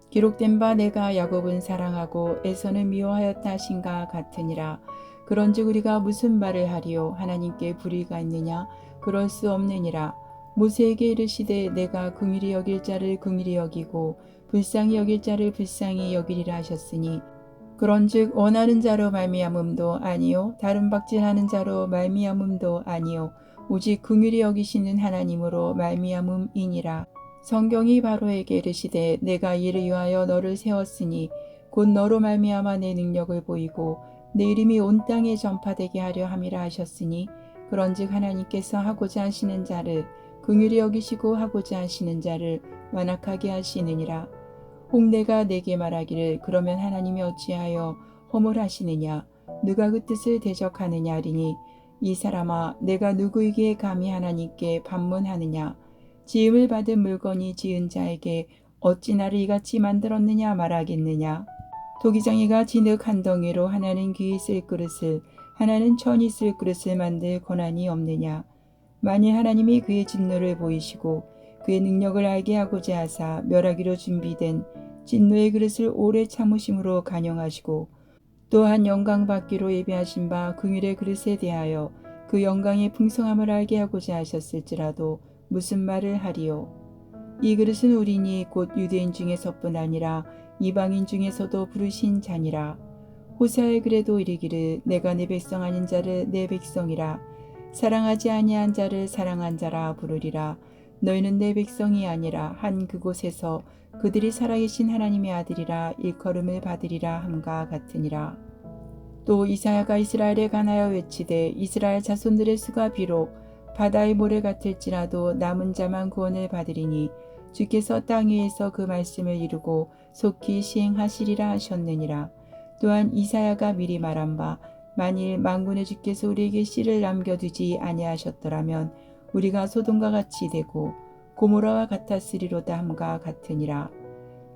기록된 바 내가 야곱은 사랑하고 에서는 미워하였다 하신가 같으니라. 그런즉 우리가 무슨 말을 하리요? 하나님께 불의가 있느냐? 그럴 수 없느니라. 모세에게 이르시되 내가 긍휼히 여길 자를 긍휼히 여기고 불쌍히 여길 자를 불쌍히 여기리라 하셨으니, 그런즉 원하는 자로 말미암음도 아니요 다른 박질하는 자로 말미암음도 아니요 오직 긍휼히 여기시는 하나님으로 말미암음이니라. 성경이 바로에게 이르시되 내가 이를 위하여 너를 세웠으니 곧 너로 말미암아 내 능력을 보이고 내 이름이 온 땅에 전파되게 하려 함이라 하셨으니, 그런즉 하나님께서 하고자 하시는 자를 긍휼히 여기시고 하고자 하시는 자를 완악하게 하시느니라. 혹 내가 내게 말하기를 그러면 하나님이 어찌하여 허물하시느냐? 누가 그 뜻을 대적하느냐 하리니, 이 사람아 내가 누구에게 감히 하나님께 반문하느냐? 지음을 받은 물건이 지은 자에게 어찌 나를 이같이 만들었느냐 말하겠느냐? 도기장이가 진흙 한 덩이로 하나는 귀 있을 그릇을 하나는 천 있을 그릇을 만들 권한이 없느냐? 만일 하나님이 그의 진노를 보이시고 그의 능력을 알게 하고자 하사 멸하기로 준비된 진노의 그릇을 오래 참으심으로 간영하시고, 또한 영광 받기로 예비하신 바 긍휼의 그릇에 대하여 그 영광의 풍성함을 알게 하고자 하셨을지라도 무슨 말을 하리요? 이 그릇은 우리니 곧 유대인 중에서뿐 아니라 이방인 중에서도 부르신 자니라. 호세아의 글에도 이르기를 내가 내 백성 아닌 자를 내 백성이라, 사랑하지 아니한 자를 사랑한 자라 부르리라. 너희는 내 백성이 아니라 한 그곳에서 그들이 살아계신 하나님의 아들이라 일컬음을 받으리라 함과 같으니라. 또 이사야가 이스라엘에 관하여 외치되 이스라엘 자손들의 수가 비록 바다의 모래 같을지라도 남은 자만 구원을 받으리니 주께서 땅 위에서 그 말씀을 이루고 속히 시행하시리라 하셨느니라. 또한 이사야가 미리 말한 바 만일 만군의 주께서 우리에게 씨를 남겨두지 아니하셨더라면 우리가 소돔과 같이 되고 고모라와 같았으리로다 함과 같으니라.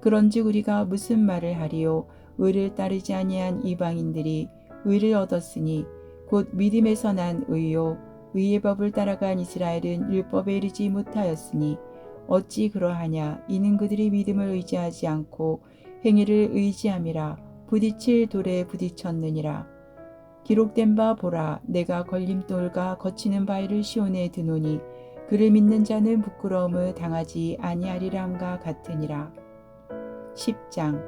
그런즉 우리가 무슨 말을 하리요? 의를 따르지 아니한 이방인들이 의를 얻었으니 곧 믿음에서 난 의요 의의 법을 따라간 이스라엘은 율법에 이르지 못하였으니 어찌 그러하냐? 이는 그들이 믿음을 의지하지 않고 행위를 의지함이라 부딪힐 돌에 부딪혔느니라. 기록된 바 보라, 내가 걸림돌과 거치는 바위를 시온에 드노니 그를 믿는 자는 부끄러움을 당하지 아니하리라 함과 같으니라. 10장.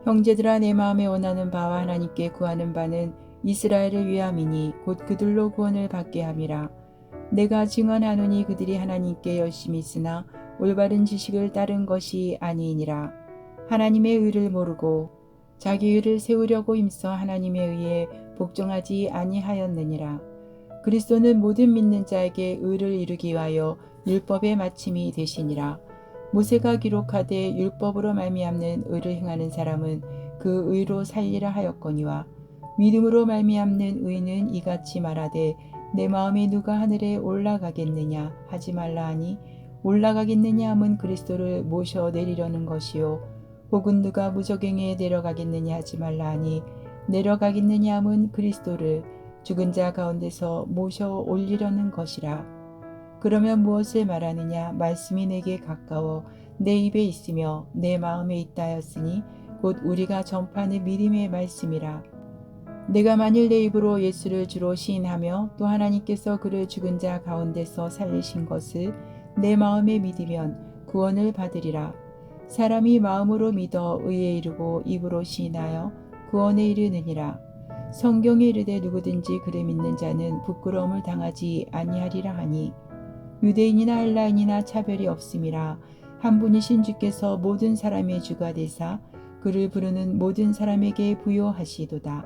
형제들아, 내 마음에 원하는 바와 하나님께 구하는 바는 이스라엘을 위함이니 곧 그들로 구원을 받게 함이라. 내가 증언하노니 그들이 하나님께 열심히 있으나 올바른 지식을 따른 것이 아니니라. 하나님의 의를 모르고 자기 의를 세우려고 힘써 하나님의 의에 복종하지 아니하였느니라. 그리스도는 모든 믿는 자에게 의를 이루기 위하여 율법의 마침이 되시니라. 모세가 기록하되 율법으로 말미암는 의를 행하는 사람은 그 의로 살리라 하였거니와 믿음으로 말미암는 의는 이같이 말하되 내 마음에 누가 하늘에 올라가겠느냐 하지 말라 하니 올라가겠느냐 함은 그리스도를 모셔 내리려는 것이요 혹은 누가 무저갱에 내려가겠느냐 하지 말라 하니 내려가겠느냐 함은 그리스도를 죽은 자 가운데서 모셔 올리려는 것이라. 그러면 무엇을 말하느냐? 말씀이 내게 가까워 내 입에 있으며 내 마음에 있다 하였으니 곧 우리가 전파하는 믿음의 말씀이라. 내가 만일 내 입으로 예수를 주로 시인하며 또 하나님께서 그를 죽은 자 가운데서 살리신 것을 내 마음에 믿으면 구원을 받으리라. 사람이 마음으로 믿어 의에 이르고 입으로 시인하여 구원에 이르느니라. 성경에 이르되 누구든지 그를 믿는 자는 부끄러움을 당하지 아니하리라 하니 유대인이나 헬라인이나 차별이 없음이라. 한 분이신 주께서 모든 사람의 주가 되사 그를 부르는 모든 사람에게 부요하시도다.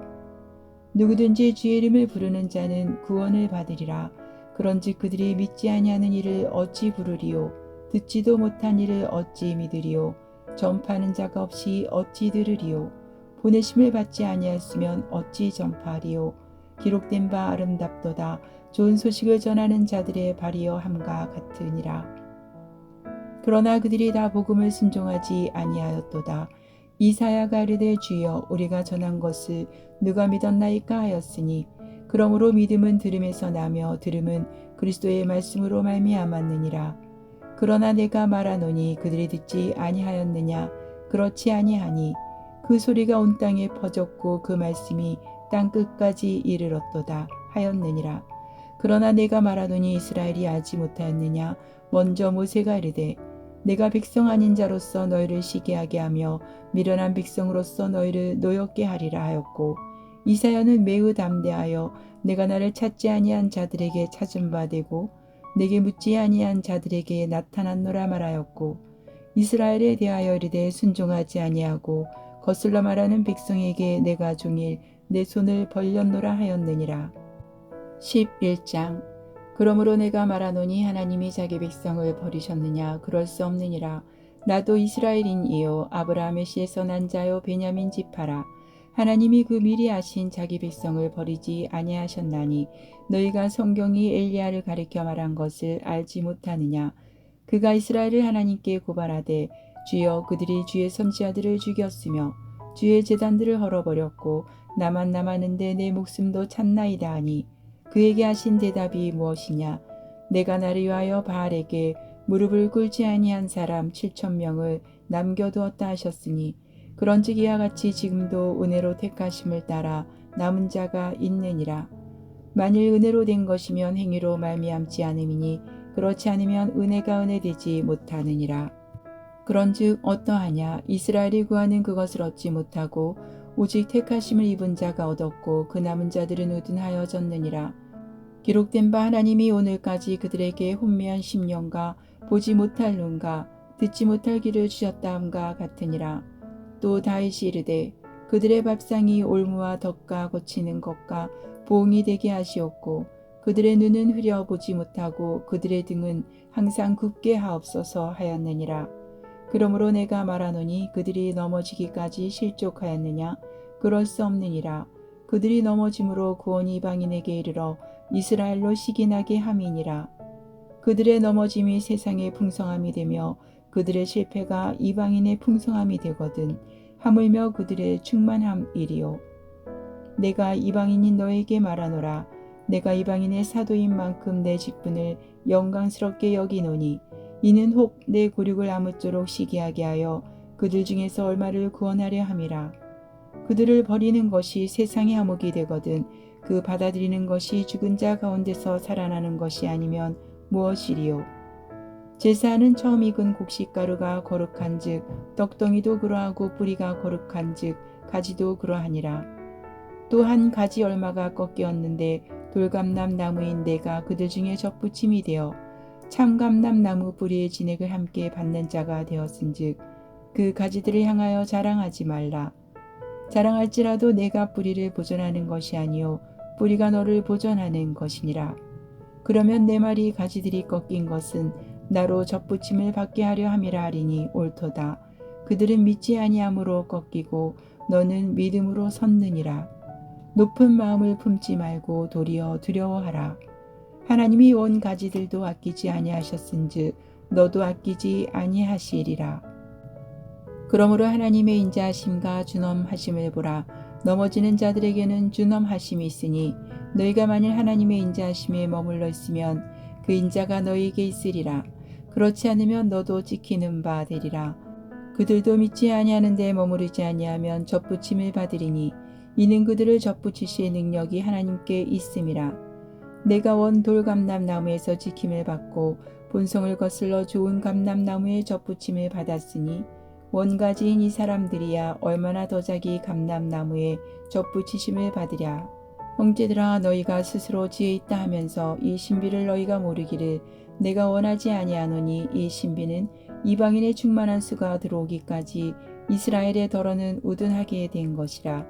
누구든지 주의 이름을 부르는 자는 구원을 받으리라. 그런즉 그들이 믿지 아니하는 이를 어찌 부르리요? 듣지도 못한 이를 어찌 믿으리요? 전파하는 자가 없이 어찌 들으리요? 보내심을 받지 아니하였으면 어찌 전파하리요? 기록된 바 아름답도다. 좋은 소식을 전하는 자들의 발이여 함과 같으니라. 그러나 그들이 다 복음을 순종하지 아니하였도다. 이사야가 이르되 주여 우리가 전한 것을 누가 믿었나이까 하였으니 그러므로 믿음은 들음에서 나며 들음은 그리스도의 말씀으로 말미암았느니라. 그러나 내가 말하노니 그들이 듣지 아니하였느냐? 그렇지 아니하니 그 소리가 온 땅에 퍼졌고 그 말씀이 땅 끝까지 이르렀도다 하였느니라. 그러나 내가 말하노니 이스라엘이 알지 못하였느냐? 먼저 모세가 이르되 내가 백성 아닌 자로서 너희를 시기하게 하며 미련한 백성으로서 너희를 노엽게 하리라 하였고 이사야는 매우 담대하여 내가 나를 찾지 아니한 자들에게 찾은 바 되고 내게 묻지 아니한 자들에게 나타났노라 말하였고 이스라엘에 대하여 이르되 순종하지 아니하고 거슬러 말하는 백성에게 내가 종일 내 손을 벌렸노라 하였느니라. 11장. 그러므로 내가 말하노니 하나님이 자기 백성을 버리셨느냐? 그럴 수 없느니라. 나도 이스라엘인이요 아브라함의 씨에서 난 자요 베냐민 지파라. 하나님이 그 미리 아신 자기 백성을 버리지 아니하셨나니 너희가 성경이 엘리야를 가리켜 말한 것을 알지 못하느냐? 그가 이스라엘을 하나님께 고발하되 주여 그들이 주의 선지자들을 죽였으며 주의 제단들을 헐어버렸고 나만 남았는데 내 목숨도 찾나이다 하니 그에게 하신 대답이 무엇이냐? 내가 나를 위하여 바알에게 무릎을 꿇지 아니한 사람 7,000명을 남겨두었다 하셨으니 그런즉 이와 같이 지금도 은혜로 택하심을 따라 남은 자가 있느니라. 만일 은혜로 된 것이면 행위로 말미암지 않음이니 그렇지 않으면 은혜가 은혜되지 못하느니라. 그런즉 어떠하냐? 이스라엘이 구하는 그것을 얻지 못하고 오직 택하심을 입은 자가 얻었고 그 남은 자들은 의둔하여졌느니라. 기록된 바 하나님이 오늘까지 그들에게 혼미한 심령과 보지 못할 눈과 듣지 못할 귀를 주셨다 함과 같으니라. 또 다윗이 이르되 그들의 밥상이 올무와 덕과 고치는 것과 보응이 되게 하시옵고 그들의 눈은 흐려 보지 못하고 그들의 등은 항상 굽게 하옵소서 하였느니라. 그러므로 내가 말하노니 그들이 넘어지기까지 실족하였느냐? 그럴 수 없느니라. 그들이 넘어짐으로 구원이 이방인에게 이르러 이스라엘로 시기나게 함이니라. 그들의 넘어짐이 세상의 풍성함이 되며 그들의 실패가 이방인의 풍성함이 되거든 하물며 그들의 충만함이리요. 내가 이방인인 너에게 말하노라. 내가 이방인의 사도인 만큼 내 직분을 영광스럽게 여기노니 이는 혹 내 곤욕을 아무쪼록 시기하게 하여 그들 중에서 얼마를 구원하려 함이라. 그들을 버리는 것이 세상의 화목이 되거든 그 받아들이는 것이 죽은 자 가운데서 살아나는 것이 아니면 무엇이리요? 제사하는 처음 익은 곡식가루가 거룩한즉 떡덩이도 그러하고 뿌리가 거룩한즉 가지도 그러하니라. 또 한 가지 얼마가 꺾이었는데 돌감람 나무인 내가 그들 중에 접붙임이 되어 참감람 나무 뿌리의 진액을 함께 받는 자가 되었은즉 그 가지들을 향하여 자랑하지 말라. 자랑할지라도 내가 뿌리를 보존하는 것이 아니요 뿌리가 너를 보존하는 것이니라. 그러면 내 말이 가지들이 꺾인 것은 나로 접붙임을 받게 하려 함이라 하리니 옳도다. 그들은 믿지 아니함으로 꺾이고 너는 믿음으로 섰느니라. 높은 마음을 품지 말고 도리어 두려워하라. 하나님이 온 가지들도 아끼지 아니하셨은즉 너도 아끼지 아니하시리라. 그러므로 하나님의 인자하심과 준엄하심을 보라. 넘어지는 자들에게는 준엄하심이 있으니 너희가 만일 하나님의 인자하심에 머물러 있으면 그 인자가 너희에게 있으리라. 그렇지 않으면 너도 찍히는 바 되리라. 그들도 믿지 아니하는 데 머무르지 아니하면 접붙임을 받으리니 이는 그들을 접붙이실 능력이 하나님께 있음이라. 내가 원 돌감람 나무에서 지킴을 받고 본성을 거슬러 좋은 감람나무에 접붙임을 받았으니 원가지인 이 사람들이야 얼마나 더 자기 감람나무에 접붙이심을 받으랴. 형제들아, 너희가 스스로 지혜 있다 하면서 이 신비를 너희가 모르기를 내가 원하지 아니하노니 이 신비는 이방인의 충만한 수가 들어오기까지 이스라엘의 덜어는 우둔하게 된 것이라.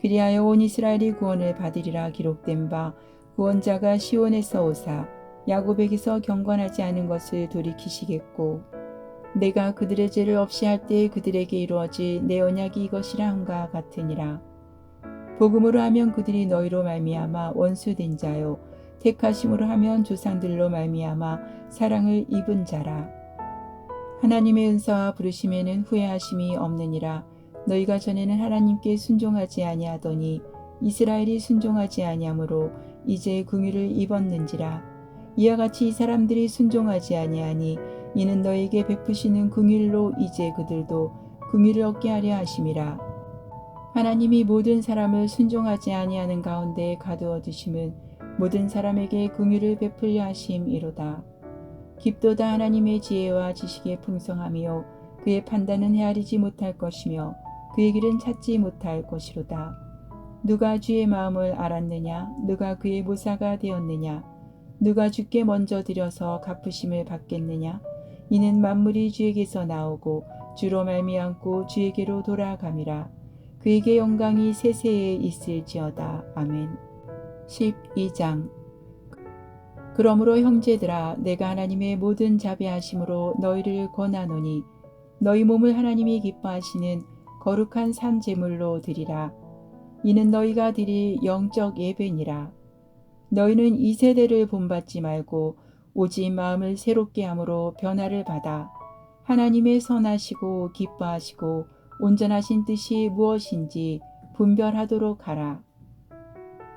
그리하여 온 이스라엘이 구원을 받으리라. 기록된 바 구원자가 시온에서 오사 야곱에게서 경건하지 않은 것을 돌이키시겠고 내가 그들의 죄를 없이 할 때에 그들에게 이루어질 내 언약이 이것이라 함과 같으니라. 복음으로 하면 그들이 너희로 말미암아 원수된 자요 택하심으로 하면 조상들로 말미암아 사랑을 입은 자라. 하나님의 은사와 부르심에는 후회하심이 없느니라. 너희가 전에는 하나님께 순종하지 아니하더니 이스라엘이 순종하지 아니하므로 이제 긍휼을 입었는지라. 이와 같이 이 사람들이 순종하지 아니하니 이는 너에게 베푸시는 긍휼로 이제 그들도 긍휼을 얻게 하려 하심이라. 하나님이 모든 사람을 순종하지 아니하는 가운데 가두어 두심은 모든 사람에게 긍휼을 베풀려 하심이로다. 깊도다 하나님의 지혜와 지식의 풍성함이요 그의 판단은 헤아리지 못할 것이며 그의 길은 찾지 못할 것이로다. 누가 주의 마음을 알았느냐? 누가 그의 모사가 되었느냐? 누가 주께 먼저 드려서 갚으심을 받겠느냐? 이는 만물이 주에게서 나오고 주로 말미암고 주에게로 돌아감이라. 그에게 영광이 세세에 있을지어다. 아멘. 12장. 그러므로 형제들아, 내가 하나님의 모든 자비하심으로 너희를 권하노니 너희 몸을 하나님이 기뻐하시는 거룩한 산 제물로 드리라. 이는 너희가 드릴 영적 예배니라. 너희는 이 세대를 본받지 말고 오직 마음을 새롭게 함으로 변화를 받아 하나님의 선하시고 기뻐하시고 온전하신 뜻이 무엇인지 분별하도록 하라.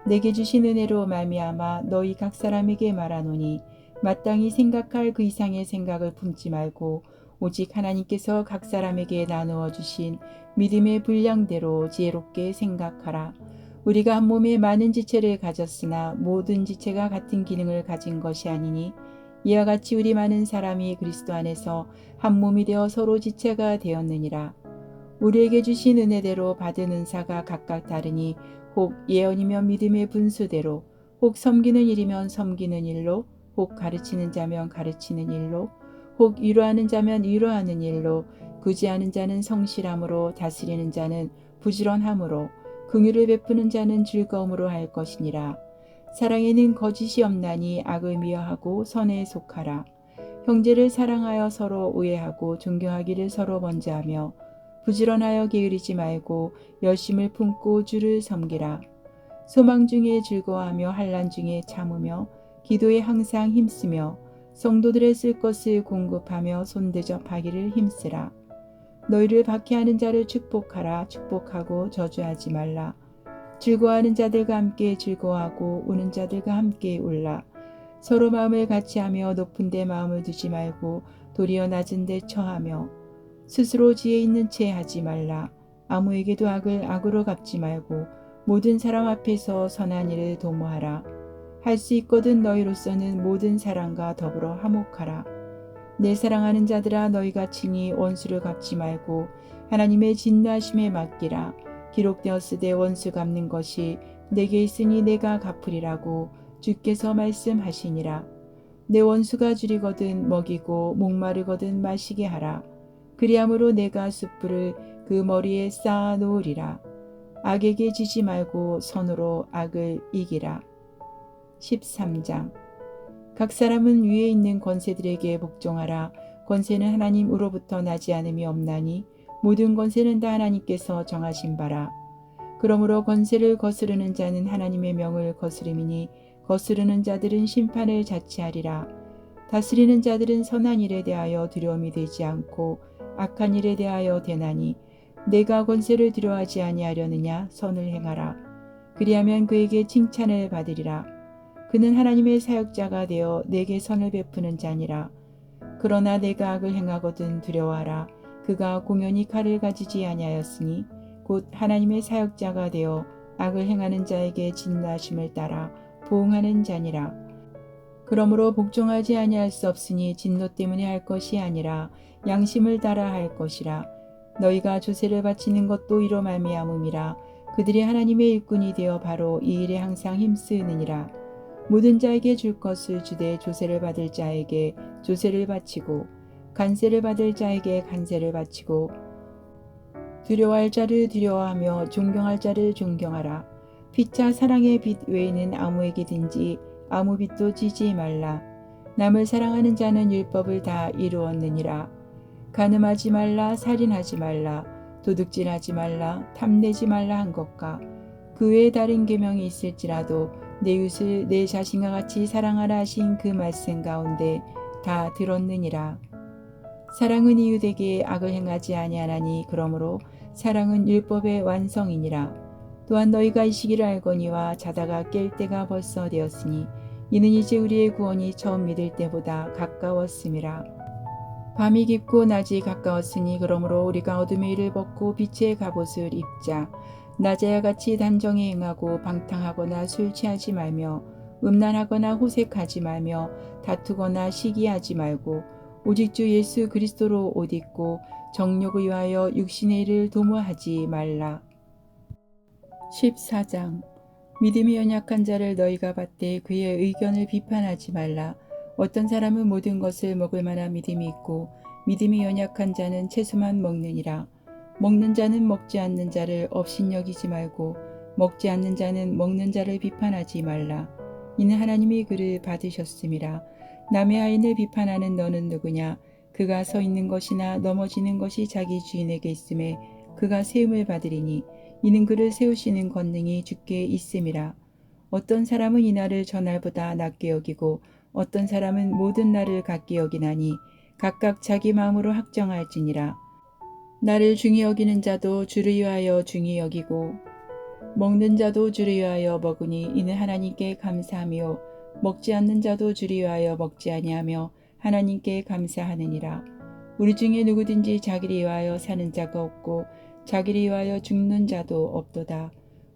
내게 주신 은혜로 말미암아 너희 각 사람에게 말하노니 마땅히 생각할 그 이상의 생각을 품지 말고 오직 하나님께서 각 사람에게 나누어 주신 믿음의 분량대로 지혜롭게 생각하라. 우리가 한 몸에 많은 지체를 가졌으나 모든 지체가 같은 기능을 가진 것이 아니니 이와 같이 우리 많은 사람이 그리스도 안에서 한 몸이 되어 서로 지체가 되었느니라. 우리에게 주신 은혜대로 받은 은사가 각각 다르니 혹 예언이면 믿음의 분수대로, 혹 섬기는 일이면 섬기는 일로, 혹 가르치는 자면 가르치는 일로, 혹 위로하는 자면 위로하는 일로, 구제하는 자는 성실함으로, 다스리는 자는 부지런함으로, 긍휼을 베푸는 자는 즐거움으로 할 것이니라. 사랑에는 거짓이 없나니 악을 미워하고 선에 속하라. 형제를 사랑하여 서로 우애하고 존경하기를 서로 먼저 하며 부지런하여 게으르지 말고 열심을 품고 주를 섬기라. 소망 중에 즐거워하며 환난 중에 참으며 기도에 항상 힘쓰며 성도들의 쓸 것을 공급하며 손대접하기를 힘쓰라. 너희를 박해하는 자를 축복하라. 축복하고 저주하지 말라. 즐거워하는 자들과 함께 즐거워하고 우는 자들과 함께 울라. 서로 마음을 같이하며 높은 데 마음을 두지 말고 도리어 낮은 데 처하며 스스로 지혜 있는 채 하지 말라. 아무에게도 악을 악으로 갚지 말고 모든 사람 앞에서 선한 일을 도모하라. 할 수 있거든 너희로서는 모든 사람과 더불어 화목하라. 내 사랑하는 자들아 너희가 친히 원수를 갚지 말고 하나님의 진노하심에 맡기라. 기록되었으되 원수 갚는 것이 내게 있으니 내가 갚으리라고 주께서 말씀하시니라. 내 원수가 줄이거든 먹이고 목마르거든 마시게 하라. 그리함으로 내가 숯불을 그 머리에 쌓아 놓으리라. 악에게 지지 말고 선으로 악을 이기라. 13장. 각 사람은 위에 있는 권세들에게 복종하라. 권세는 하나님으로부터 나지 않음이 없나니 모든 권세는 다 하나님께서 정하신 바라. 그러므로 권세를 거스르는 자는 하나님의 명을 거스름이니 거스르는 자들은 심판을 자취하리라. 다스리는 자들은 선한 일에 대하여 두려움이 되지 않고 악한 일에 대하여 되나니 내가 권세를 두려워하지 아니하려느냐. 선을 행하라. 그리하면 그에게 칭찬을 받으리라. 그는 하나님의 사역자가 되어 내게 선을 베푸는 자니라. 그러나 내가 악을 행하거든 두려워하라. 그가 공연히 칼을 가지지 아니하였으니 곧 하나님의 사역자가 되어 악을 행하는 자에게 진노하심을 따라 보응하는 자니라. 그러므로 복종하지 아니할 수 없으니 진노 때문에 할 것이 아니라 양심을 따라 할 것이라. 너희가 조세를 바치는 것도 이로 말미암음이라. 그들이 하나님의 일꾼이 되어 바로 이 일에 항상 힘쓰느니라. 모든 자에게 줄 것을 주되 조세를 받을 자에게 조세를 바치고 간세를 받을 자에게 간세를 바치고 두려워할 자를 두려워하며 존경할 자를 존경하라. 피차 사랑의 빛 외에는 아무에게든지 아무 빛도 지지 말라. 남을 사랑하는 자는 율법을 다 이루었느니라. 간음하지 말라, 살인하지 말라, 도둑질하지 말라, 탐내지 말라 한 것과 그 외에 다른 계명이 있을지라도 내 이웃을 내 자신과 같이 사랑하라 하신 그 말씀 가운데 다 들었느니라. 사랑은 이웃에게 악을 행하지 아니하나니 그러므로 사랑은 율법의 완성이니라. 또한 너희가 이 시기를 알거니와 자다가 깰 때가 벌써 되었으니 이는 이제 우리의 구원이 처음 믿을 때보다 가까웠음이라. 밤이 깊고 낮이 가까웠으니 그러므로 우리가 어둠의 일을 벗고 빛의 갑옷을 입자. 낮에와 같이 단정히 행하고 방탕하거나 술 취하지 말며 음란하거나 호색하지 말며 다투거나 시기하지 말고 오직 주 예수 그리스도로 옷 입고 정욕을 위하여 육신의 일을 도모하지 말라. 14장. 믿음이 연약한 자를 너희가 받되 그의 의견을 비판하지 말라. 어떤 사람은 모든 것을 먹을 만한 믿음이 있고 믿음이 연약한 자는 채소만 먹느니라. 먹는 자는 먹지 않는 자를 업신여기지 말고 먹지 않는 자는 먹는 자를 비판하지 말라. 이는 하나님이 그를 받으셨음이라. 남의 아인을 비판하는 너는 누구냐? 그가 서 있는 것이나 넘어지는 것이 자기 주인에게 있음에 그가 세움을 받으리니 이는 그를 세우시는 권능이 주께 있음이라. 어떤 사람은 이 날을 전날보다 낮게 여기고 어떤 사람은 모든 날을 같게 여기나니 각각 자기 마음으로 확정할지니라. 나를 중히 여기는 자도 주를 위하여 중히 여기고 먹는 자도 주를 위하여 먹으니 이는 하나님께 감사하며 먹지 않는 자도 주를 위하여 먹지 아니하며 하나님께 감사하느니라. 우리 중에 누구든지 자기를 위하여 사는 자가 없고 자기를 위하여 죽는 자도 없도다.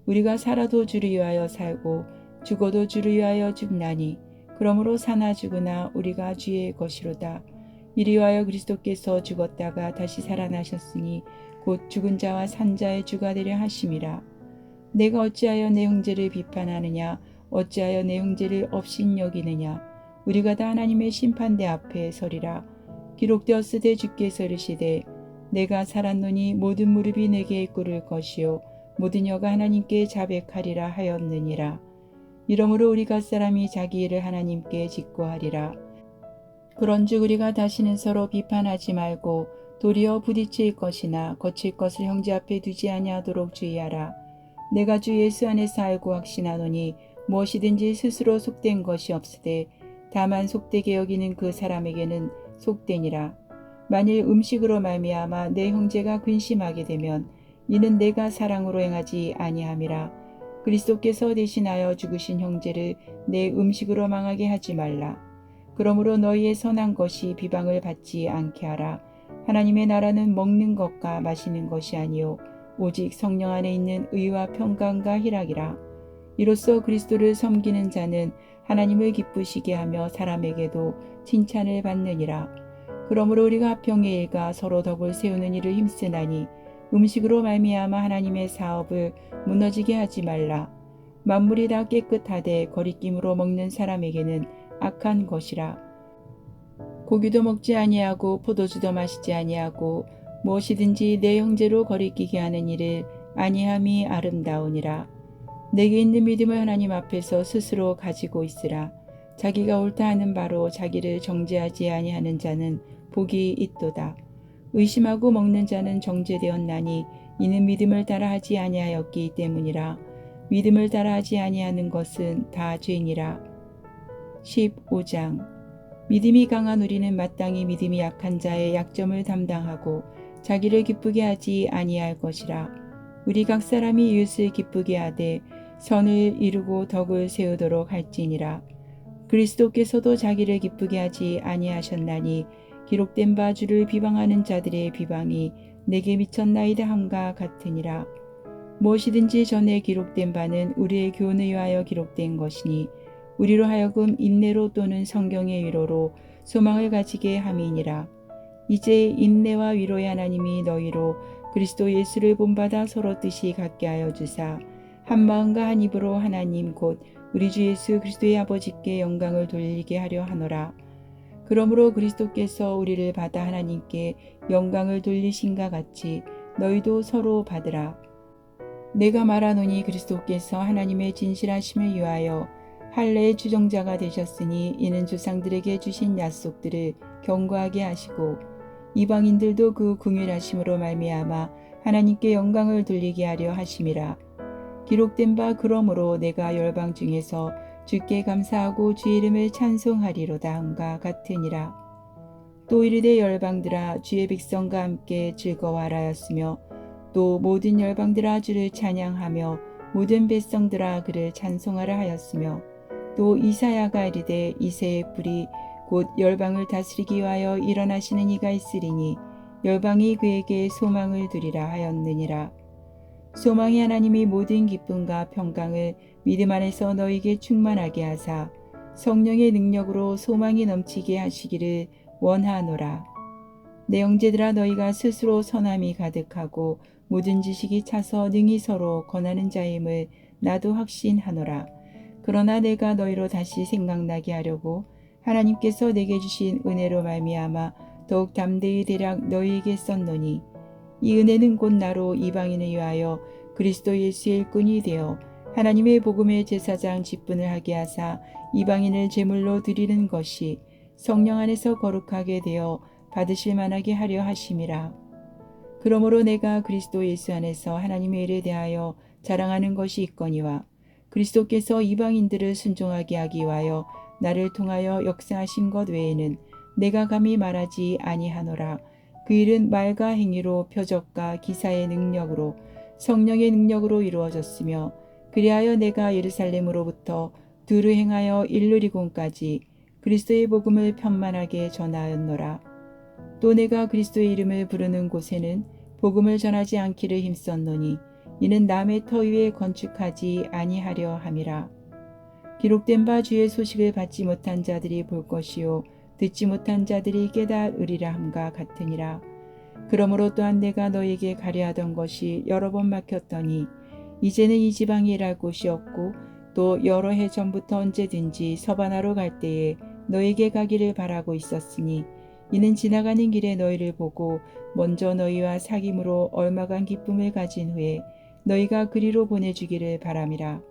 우리가 살아도 주를 위하여 살고 죽어도 주를 위하여 죽나니 그러므로 사나 죽으나 우리가 주의 것이로다. 이를 위하여 그리스도께서 죽었다가 다시 살아나셨으니 곧 죽은 자와 산 자의 주가 되려 하심이라. 내가 어찌하여 내 형제를 비판하느냐? 어찌하여 내 형제를 업신여기느냐? 우리가 다 하나님의 심판대 앞에 서리라. 기록되었으되 주께서 이르시되 내가 살았노니 모든 무릎이 내게 꿇을 것이요 모든 혀가 하나님께 자백하리라 하였느니라. 이러므로 우리 각 사람이 자기 일을 하나님께 직고하리라. 그런즉 우리가 다시는 서로 비판하지 말고 도리어 부딪힐 것이나 거칠 것을 형제 앞에 두지 아니하도록 주의하라. 내가 주 예수 안에서 알고 확신하노니 무엇이든지 스스로 속된 것이 없으되 다만 속되게 여기는 그 사람에게는 속되니라. 만일 음식으로 말미암아 내 형제가 근심하게 되면 이는 내가 사랑으로 행하지 아니함이라. 그리스도께서 대신하여 죽으신 형제를 내 음식으로 망하게 하지 말라. 그러므로 너희의 선한 것이 비방을 받지 않게 하라. 하나님의 나라는 먹는 것과 마시는 것이 아니요 오직 성령 안에 있는 의와 평강과 희락이라. 이로써 그리스도를 섬기는 자는 하나님을 기쁘시게 하며 사람에게도 칭찬을 받느니라. 그러므로 우리가 화평의 일과 서로 덕을 세우는 일을 힘쓰나니 음식으로 말미암아 하나님의 사업을 무너지게 하지 말라. 만물이 다 깨끗하되 거리낌으로 먹는 사람에게는 악한 것이라. 고기도 먹지 아니하고 포도주도 마시지 아니하고 무엇이든지 내 형제로 거리끼게 하는 일을 아니함이 아름다우니라. 내게 있는 믿음을 하나님 앞에서 스스로 가지고 있으라. 자기가 옳다 하는 바로 자기를 정죄하지 아니하는 자는 복이 있도다. 의심하고 먹는 자는 정죄되었나니 이는 믿음을 따라 하지 아니하였기 때문이라. 믿음을 따라 하지 아니하는 것은 다 죄니라. 15장. 믿음이 강한 우리는 마땅히 믿음이 약한 자의 약점을 담당하고 자기를 기쁘게 하지 아니할 것이라. 우리 각 사람이 이웃을 기쁘게 하되 선을 이루고 덕을 세우도록 할지니라. 그리스도께서도 자기를 기쁘게 하지 아니하셨나니 기록된 바 주를 비방하는 자들의 비방이 내게 미쳤나이다 함과 같으니라. 무엇이든지 전에 기록된 바는 우리의 교훈을 위하여 기록된 것이니 우리로 하여금 인내로 또는 성경의 위로로 소망을 가지게 함이니라. 이제 인내와 위로의 하나님이 너희로 그리스도 예수를 본받아 서로 뜻이 같게 하여 주사 한 마음과 한 입으로 하나님 곧 우리 주 예수 그리스도의 아버지께 영광을 돌리게 하려 하노라. 그러므로 그리스도께서 우리를 받아 하나님께 영광을 돌리신가 같이 너희도 서로 받으라. 내가 말하노니 그리스도께서 하나님의 진실하심을 위하여 할례의 주정자가 되셨으니 이는 조상들에게 주신 약속들을 견고하게 하시고 이방인들도 그 긍휼하심으로 말미암아 하나님께 영광을 돌리게 하려 하심이라. 기록된 바 그러므로 내가 열방 중에서 주께 감사하고 주의 이름을 찬송하리로다 함과 같으니라. 또 이르되 열방들아 주의 백성과 함께 즐거워하라 하였으며 또 모든 열방들아 주를 찬양하며 모든 백성들아 그를 찬송하라 하였으며 또 이사야가 이르되 이새의 뿔이 곧 열방을 다스리기 위하여 일어나시는 이가 있으리니 열방이 그에게 소망을 두리라 하였느니라. 소망이 하나님이 모든 기쁨과 평강을 믿음 안에서 너희에게 충만하게 하사 성령의 능력으로 소망이 넘치게 하시기를 원하노라. 내 형제들아 너희가 스스로 선함이 가득하고 모든 지식이 차서 능히 서로 권하는 자임을 나도 확신하노라. 그러나 내가 너희로 다시 생각나게 하려고 하나님께서 내게 주신 은혜로 말미암아 더욱 담대히 대략 너희에게 썼노니 이 은혜는 곧 나로 이방인을 위하여 그리스도 예수의 일꾼이 되어 하나님의 복음의 제사장 직분을 하게 하사 이방인을 제물로 드리는 것이 성령 안에서 거룩하게 되어 받으실 만하게 하려 하심이라. 그러므로 내가 그리스도 예수 안에서 하나님의 일에 대하여 자랑하는 것이 있거니와 그리스도께서 이방인들을 순종하게 하기 위하여 나를 통하여 역사하신 것 외에는 내가 감히 말하지 아니하노라. 그 일은 말과 행위로 표적과 기사의 능력으로 성령의 능력으로 이루어졌으며 그리하여 내가 예루살렘으로부터 두루 행하여 일루리곤까지 그리스도의 복음을 편만하게 전하였노라. 또 내가 그리스도의 이름을 부르는 곳에는 복음을 전하지 않기를 힘썼노니 이는 남의 터 위에 건축하지 아니하려 함이라. 기록된 바 주의 소식을 받지 못한 자들이 볼 것이요 듣지 못한 자들이 깨달으리라 함과 같으니라. 그러므로 또한 내가 너에게 가려하던 것이 여러 번 막혔더니 이제는 이 지방에 일할 곳이 없고 또 여러 해 전부터 언제든지 서바나로 갈 때에 너에게 가기를 바라고 있었으니 이는 지나가는 길에 너희를 보고 먼저 너희와 사귐으로 얼마간 기쁨을 가진 후에 너희가 그리로 보내주기를 바람이라.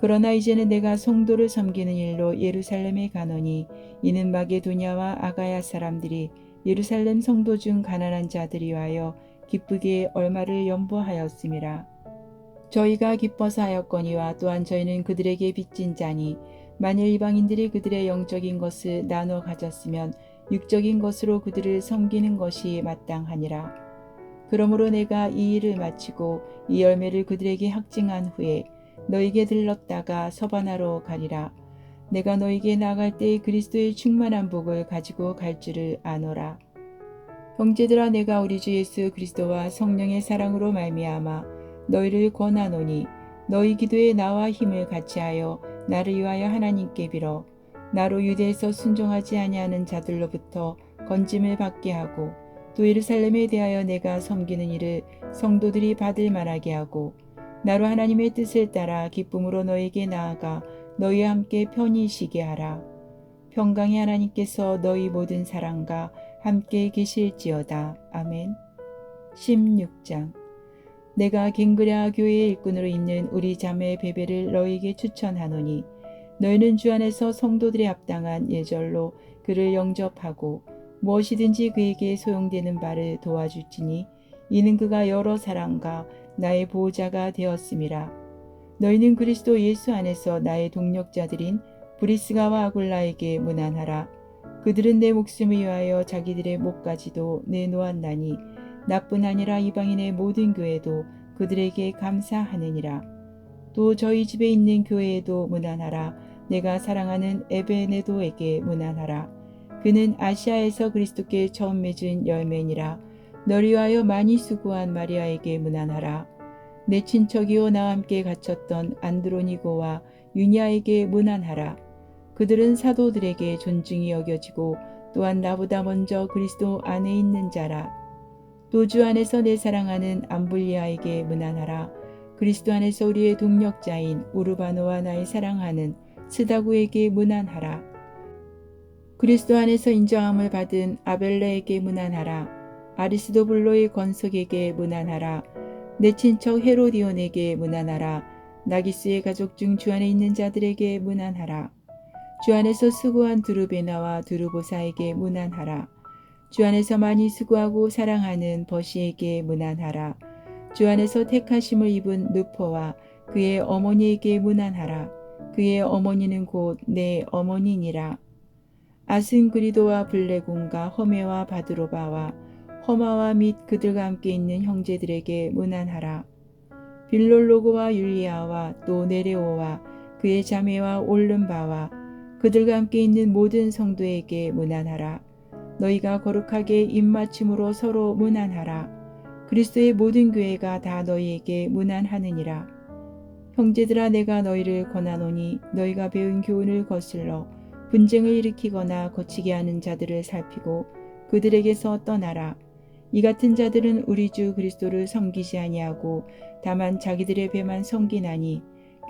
그러나 이제는 내가 성도를 섬기는 일로 예루살렘에 가노니 이는 마게도냐와 아가야 사람들이 예루살렘 성도 중 가난한 자들이 위하여 기쁘게 얼마를 연보하였음이라. 저희가 기뻐서 하였거니와 또한 저희는 그들에게 빚진 자니 만일 이방인들이 그들의 영적인 것을 나눠 가졌으면 육적인 것으로 그들을 섬기는 것이 마땅하니라. 그러므로 내가 이 일을 마치고 이 열매를 그들에게 확증한 후에 너에게 들렀다가 서바나로 가리라. 내가 너에게 나갈 때 그리스도의 충만한 복을 가지고 갈 줄을 아노라. 형제들아 내가 우리 주 예수 그리스도와 성령의 사랑으로 말미암아 너희를 권하노니 너희 기도에 나와 힘을 같이하여 나를 위하여 하나님께 빌어 나로 유대에서 순종하지 아니하는 자들로부터 건짐을 받게 하고 또 예루살렘에 대하여 내가 섬기는 일을 성도들이 받을 만하게 하고 나로 하나님의 뜻을 따라 기쁨으로 너에게 나아가 너희와 함께 편히 쉬게 하라. 평강의 하나님께서 너희 모든 사랑과 함께 계실지어다. 아멘. 16장. 내가 갱그랴 교회의 일꾼으로 있는 우리 자매 베베를 너희에게 추천하노니 너희는 주 안에서 성도들의 합당한 예절로 그를 영접하고 무엇이든지 그에게 소용되는 바를 도와줄지니 이는 그가 여러 사랑과 나의 보호자가 되었음이라. 너희는 그리스도 예수 안에서 나의 동력자들인 브리스가와 아굴라에게 문안하라. 그들은 내 목숨을 위하여 자기들의 목까지도 내놓았나니 나뿐 아니라 이방인의 모든 교회도 그들에게 감사하느니라. 또 저희 집에 있는 교회에도 문안하라. 내가 사랑하는 에베네도에게 문안하라. 그는 아시아에서 그리스도께 처음 맺은 열매니라. 너를 위하여 많이 수고한 마리아에게 문안하라. 내 친척이요 나와 함께 갇혔던 안드로니고와 유니아에게 문안하라. 그들은 사도들에게 존중이 여겨지고 또한 나보다 먼저 그리스도 안에 있는 자라. 또 주 안에서 내 사랑하는 암블리아에게 문안하라. 그리스도 안에서 우리의 동력자인 우르바노와 나의 사랑하는 스다구에게 문안하라. 그리스도 안에서 인정함을 받은 아벨레에게 문안하라. 아리스도블로의 권석에게 문안하라. 내 친척 헤로디온에게 문안하라. 나기스의 가족 중 주 안에 있는 자들에게 문안하라. 주 안에서 수고한 두루베나와 두루보사에게 문안하라. 주 안에서 많이 수고하고 사랑하는 버시에게 문안하라. 주 안에서 택하심을 입은 누포와 그의 어머니에게 문안하라. 그의 어머니는 곧 내 어머니니라. 아승그리도와 블레곤과 허메와 바드로바와 허마와 및 그들과 함께 있는 형제들에게 문안하라. 빌롤로고와 율리아와 또 네레오와 그의 자매와 올름바와 그들과 함께 있는 모든 성도에게 문안하라. 너희가 거룩하게 입맞춤으로 서로 문안하라. 그리스도의 모든 교회가 다 너희에게 문안하느니라. 형제들아 내가 너희를 권하노니 너희가 배운 교훈을 거슬러 분쟁을 일으키거나 거치게 하는 자들을 살피고 그들에게서 떠나라. 이 같은 자들은 우리 주 그리스도를 섬기지 아니하고 다만 자기들의 배만 섬기나니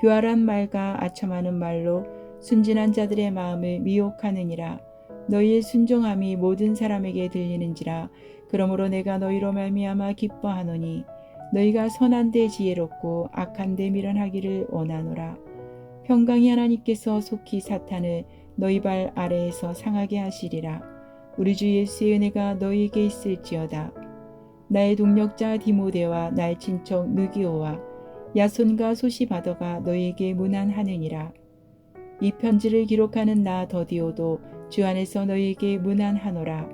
교활한 말과 아첨하는 말로 순진한 자들의 마음을 미혹하느니라. 너희의 순종함이 모든 사람에게 들리는지라. 그러므로 내가 너희로 말미암아 기뻐하노니 너희가 선한 데 지혜롭고 악한 데 미련하기를 원하노라. 평강의 하나님께서 속히 사탄을 너희 발 아래에서 상하게 하시리라. 우리 주 예수의 은혜가 너희에게 있을지어다. 나의 동력자 디모데와 나의 친척 느기오와 야손과 소시바더가 너희에게 문안하느니라. 이 편지를 기록하는 나 더디오도 주 안에서 너희에게 문안하노라.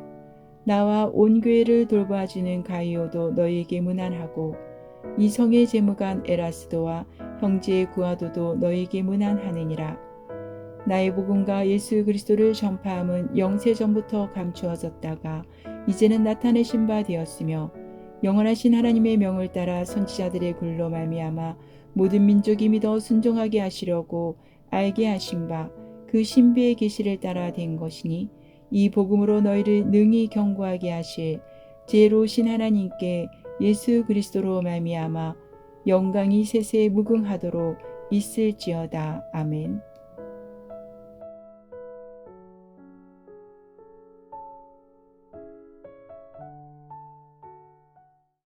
나와 온 교회를 돌봐주는 가이오도 너희에게 문안하고 이 성의 재무관 에라스도와 형제의 구아도도 너희에게 문안하느니라. 나의 복음과 예수 그리스도를 전파함은 영세전부터 감추어졌다가 이제는 나타내신 바 되었으며 영원하신 하나님의 명을 따라 선지자들의 글로 말미암아 모든 민족이 믿어 순종하게 하시려고 알게 하신 바 그 신비의 계시를 따라 된 것이니 이 복음으로 너희를 능히 경고하게 하실 지혜로우신 하나님께 예수 그리스도로 말미암아 영광이 세세에 무궁하도록 있을지어다. 아멘.